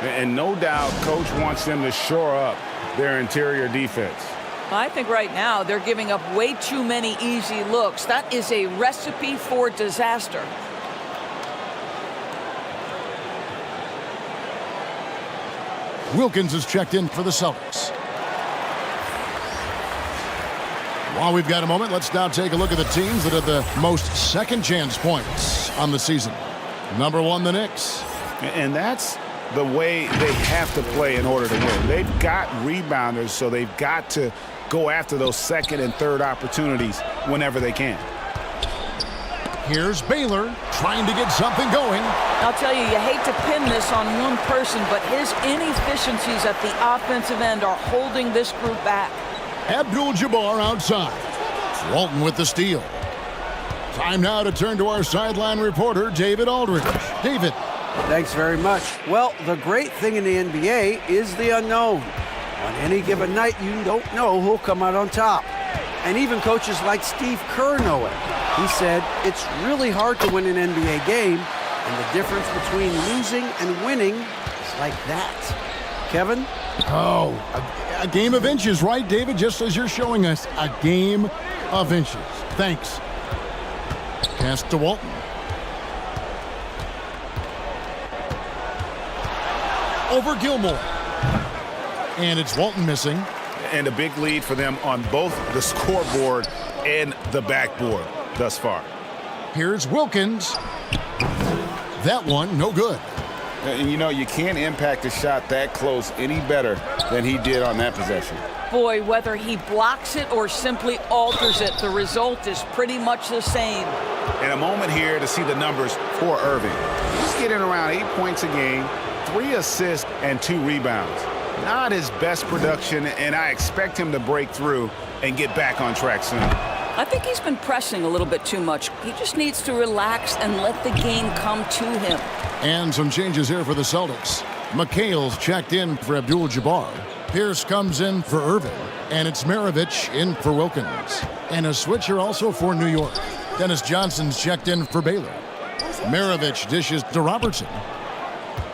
And no doubt, Coach wants them to shore up their interior defense. I think right now they're giving up way too many easy looks. That is a recipe for disaster. Wilkins is checked in for the Celtics. While we've got a moment, let's now take a look at the teams that have the most second chance points on the season. Number 1, the Knicks. And that's the way they have to play in order to win. They've got rebounders, so they've got to go after those second and third opportunities whenever they can. Here's Baylor trying to get something going. I'll tell you, you hate to pin this on one person, but his inefficiencies at the offensive end are holding this group back. Abdul-Jabbar outside. Walton with the steal. Time now to turn to our sideline reporter, David Aldridge. David. Thanks very much. Well, the great thing in the NBA is the unknown. On any given night, you don't know who'll come out on top. And even coaches like Steve Kerr know it. He said it's really hard to win an NBA game, and the difference between losing and winning is like that. Kevin? Oh, a game of inches, right, David? Just as you're showing us, a game of inches. Thanks. Pass to Walton. Over Gilmore. And it's Walton missing. And a big lead for them on both the scoreboard and the backboard thus far. Here's Wilkins. That one, no good. And you know, you can't impact a shot that close any better than he did on that possession. Boy, whether he blocks it or simply alters it, the result is pretty much the same. And a moment here to see the numbers for Irving. He's getting around 8 points a game, 3 assists, and 2 rebounds. Not his best production, and I expect him to break through and get back on track soon. I think he's been pressing a little bit too much. He just needs to relax and let the game come to him. And some changes here for the Celtics. McHale's checked in for Abdul-Jabbar. Pierce comes in for Irving. And it's Maravich in for Wilkins. And a switcher also for New York. Dennis Johnson's checked in for Baylor. Maravich dishes to Robertson.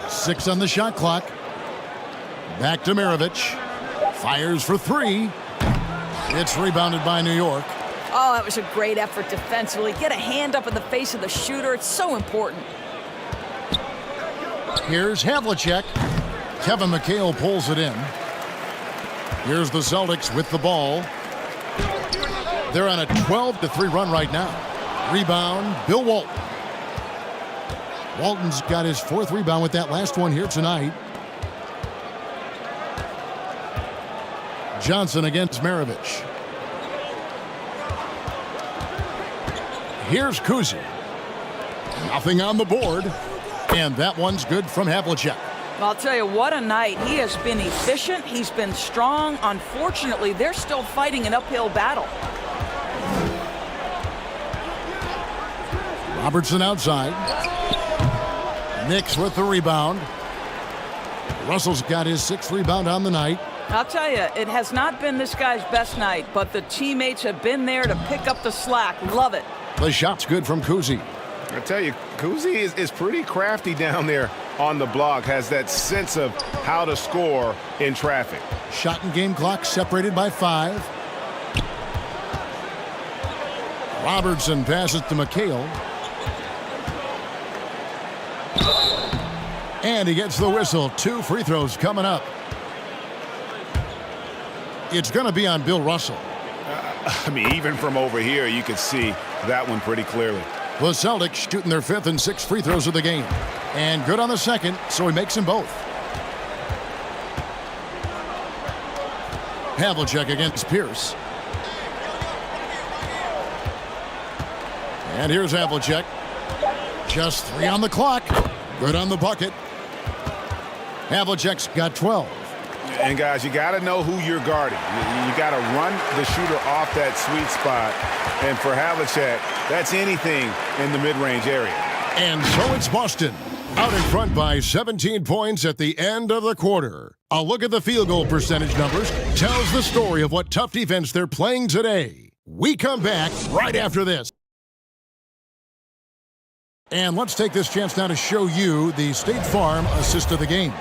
6 on the shot clock. Back to Maravich. Fires for 3. It's rebounded by New York. Oh, that was a great effort defensively. Get a hand up in the face of the shooter. It's so important. Here's Havlicek. Kevin McHale pulls it in. Here's the Celtics with the ball. They're on a 12-3 run right now. Rebound, Bill Walton. Walton's got his 4th rebound with that last one here tonight. Johnson against Maravich. Here's Kuzi. Nothing on the board. And that one's good from Havlicek. I'll tell you, what a night. He has been efficient. He's been strong. Unfortunately, they're still fighting an uphill battle. Robertson outside. Knicks with the rebound. Russell's got his 6th rebound on the night. I'll tell you, it has not been this guy's best night, but the teammates have been there to pick up the slack. Love it. The shot's good from Kuzi. I tell you, Kuzi is pretty crafty down there on the block, has that sense of how to score in traffic. Shot and game clock separated by 5. Robertson passes to McHale. And he gets the whistle. 2 free throws coming up. It's going to be on Bill Russell. I mean, even from over here, you could see that one pretty clearly. The Celtics shooting their 5th and 6th free throws of the game. And good on the 2nd, so he makes them both. Havlicek against Pierce. And here's Havlicek. Just 3 on the clock. Good on the bucket. Havlicek's got 12. And guys, you got to know who you're guarding. You got to run the shooter off that sweet spot. And for Havlicek, that's anything in the mid-range area. And so it's Boston, out in front by 17 points at the end of the quarter. A look at the field goal percentage numbers tells the story of what tough defense they're playing today. We come back right after this. And let's take this chance now to show you the State Farm assist of the game.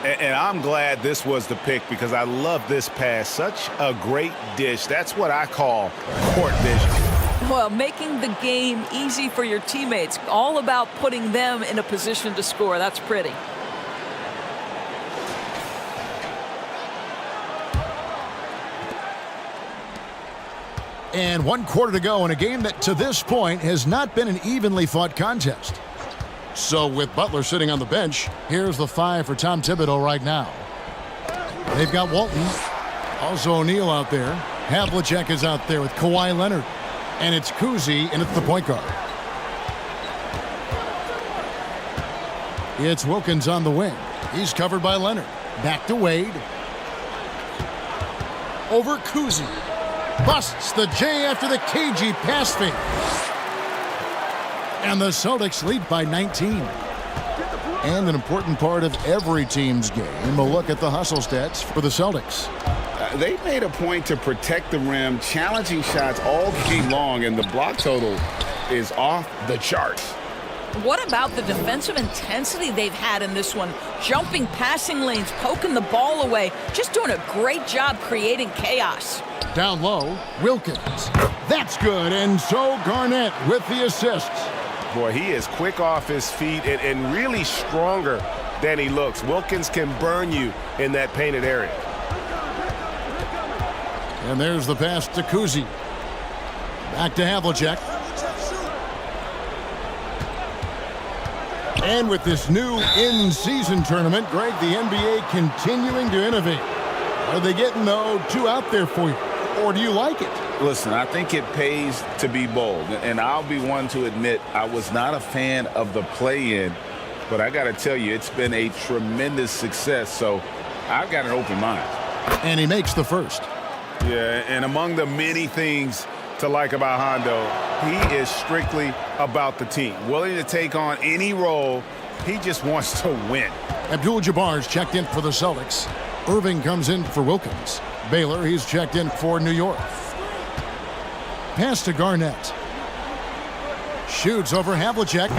And I'm glad this was the pick because I love this pass. Such a great dish. That's what I call court vision. Well, making the game easy for your teammates. All about putting them in a position to score. That's pretty. And 1 quarter to go in a game that to this point has not been an evenly fought contest. So with Butler sitting on the bench, here's the 5 for Tom Thibodeau right now. They've got Walton, also O'Neal out there. Havlicek is out there with Kawhi Leonard. And it's Kuzi, and it's the point guard. It's Wilkins on the wing. He's covered by Leonard. Back to Wade. Over Kuzi. Busts the J after the cagey pass fake. And the Celtics lead by 19. And an important part of every team's game, a look at the hustle stats for the Celtics. They made a point to protect the rim, challenging shots all game long, and the block total is off the charts. What about the defensive intensity they've had in this one? Jumping passing lanes, poking the ball away, just doing a great job creating chaos. Down low, Wilkins. That's good, and so Garnett with the assist. Boy, he is quick off his feet and really stronger than he looks. Wilkins can burn you in that painted area. And there's the pass to Kuzi. Back to Havlicek. And with this new in-season tournament, Greg, the NBA continuing to innovate. Are they getting, though, too out there for you? Or do you like it? Listen, I think it pays to be bold. And I'll be one to admit I was not a fan of the play-in. But I got to tell you, it's been a tremendous success. So I've got an open mind. And he makes the first. Yeah, and among the many things to like about Hondo, he is strictly about the team. Willing to take on any role. He just wants to win. Abdul-Jabbar's checked in for the Celtics. Irving comes in for Wilkins. Baylor, he's checked in for New York. Pass to Garnett. Shoots over Havlicek.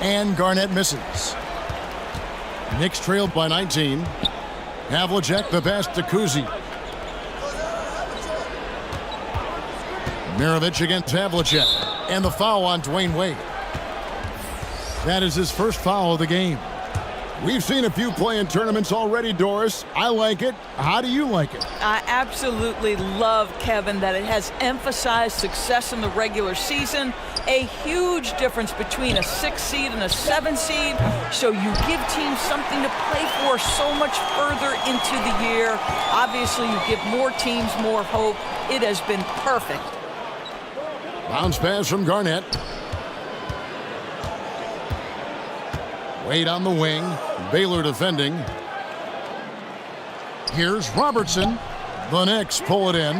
And Garnett misses. Knicks trailed by 19. Havlicek, the pass to Kuzi. Mirovic against Havlicek. And the foul on Dwayne Wade. That is his first foul of the game. We've seen a few play-in tournaments already, Doris. I like it. How do you like it? I absolutely love, Kevin, that it has emphasized success in the regular season. A huge difference between a 6 seed and a 7 seed. So you give teams something to play for so much further into the year. Obviously, you give more teams more hope. It has been perfect. Bounce pass from Garnett. Wade on the wing. Baylor defending. Here's Robertson. The Knicks pull it in.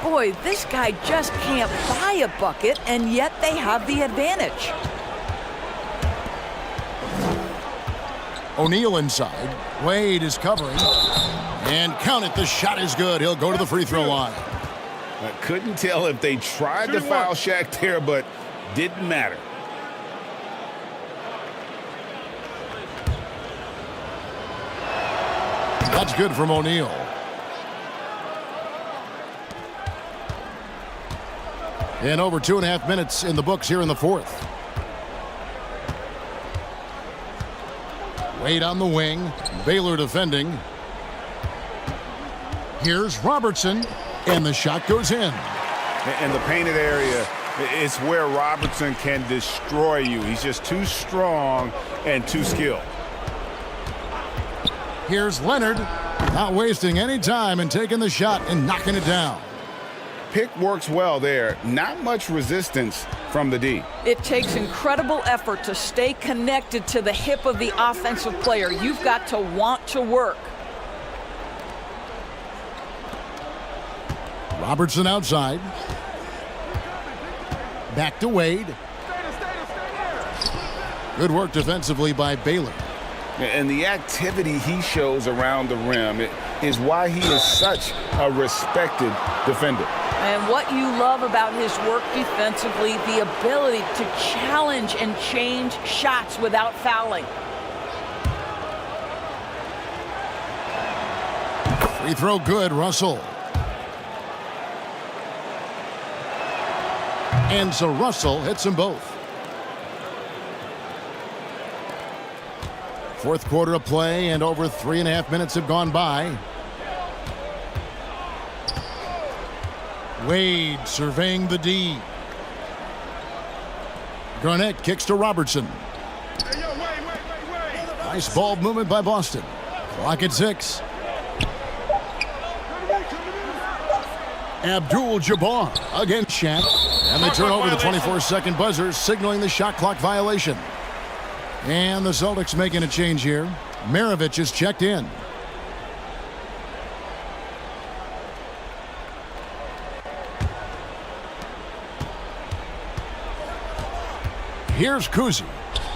Boy, this guy just can't buy a bucket, and yet they have the advantage. O'Neal inside. Wade is covering. And count it, the shot is good. He'll go to the free throw line. I couldn't tell if they tried to foul Shaq there, but didn't matter. That's good from O'Neal. And over 2.5 minutes in the books here in the fourth. Wade on the wing. Baylor defending. Here's Robertson. And the shot goes in. And the painted area is where Robertson can destroy you. He's just too strong and too skilled. Here's Leonard, not wasting any time and taking the shot and knocking it down. Pick works well there. Not much resistance from the D. It takes incredible effort to stay connected to the hip of the offensive player. You've got to want to work. Robertson outside. Back to Wade. Good work defensively by Baylor. And the activity he shows around the rim is why he is such a respected defender. And what you love about his work defensively, the ability to challenge and change shots without fouling. Free throw good, Russell. And so Russell hits them both. Fourth quarter of play, and over 3.5 minutes have gone by. Wade surveying the D. Garnett kicks to Robertson. Nice ball movement by Boston. Clock at 6. Abdul-Jabbar against Shaq. And they turn over the 24-second buzzer, signaling the shot clock violation. And the Celtics making a change here. Maravich is checked in. Here's Kuzi.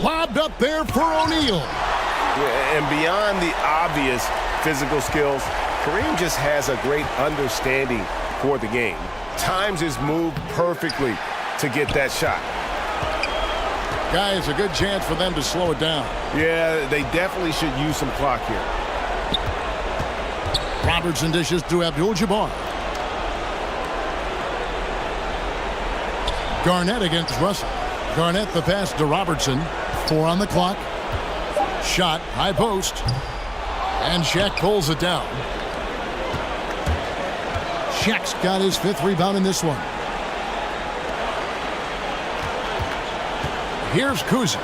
Lobbed up there for O'Neal. Yeah, and beyond the obvious physical skills, Kareem just has a great understanding for the game. Times his move perfectly to get that shot. Guys, a good chance for them to slow it down. Yeah, they definitely should use some clock here. Robertson dishes to Abdul-Jabbar. Garnett against Russell. Garnett the pass to Robertson. 4 on the clock. Shot, high post. And Shaq pulls it down. Shaq's got his 5th rebound in this one. Here's Kuzi.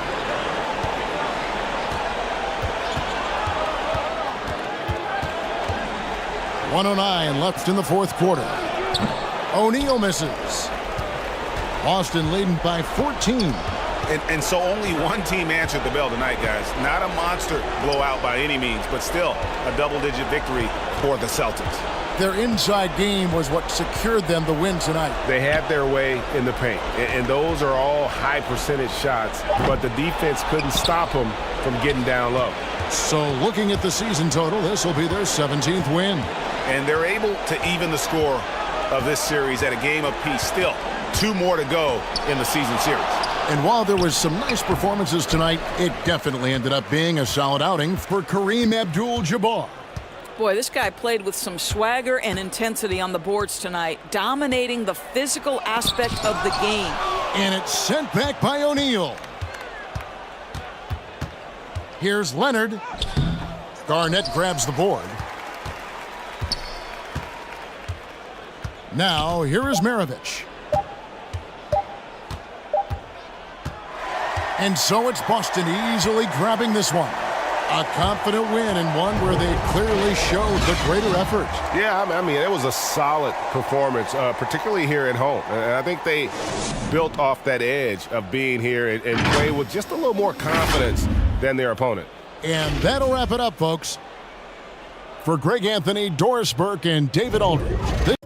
.109 left in the fourth quarter. O'Neal misses. Boston leading by 14. And so only one team answered the bell tonight, guys. Not a monster blowout by any means, but still a double-digit victory for the Celtics. Their inside game was what secured them the win tonight. They had their way in the paint, and those are all high-percentage shots, but the defense couldn't stop them from getting down low. So looking at the season total, this will be their 17th win. And they're able to even the score of this series at a game apiece. Still, 2 more to go in the season series. And while there was some nice performances tonight, it definitely ended up being a solid outing for Kareem Abdul-Jabbar. Boy, this guy played with some swagger and intensity on the boards tonight, dominating the physical aspect of the game. And it's sent back by O'Neal. Here's Leonard. Garnett grabs the board. Now, here is Maravich. And so it's Boston easily grabbing this one. A confident win, and one where they clearly showed the greater effort. Yeah, I mean, it was a solid performance, particularly here at home. And I think they built off that edge of being here and play with just a little more confidence than their opponent. And that'll wrap it up, folks. For Greg Anthony, Doris Burke, and David Aldridge.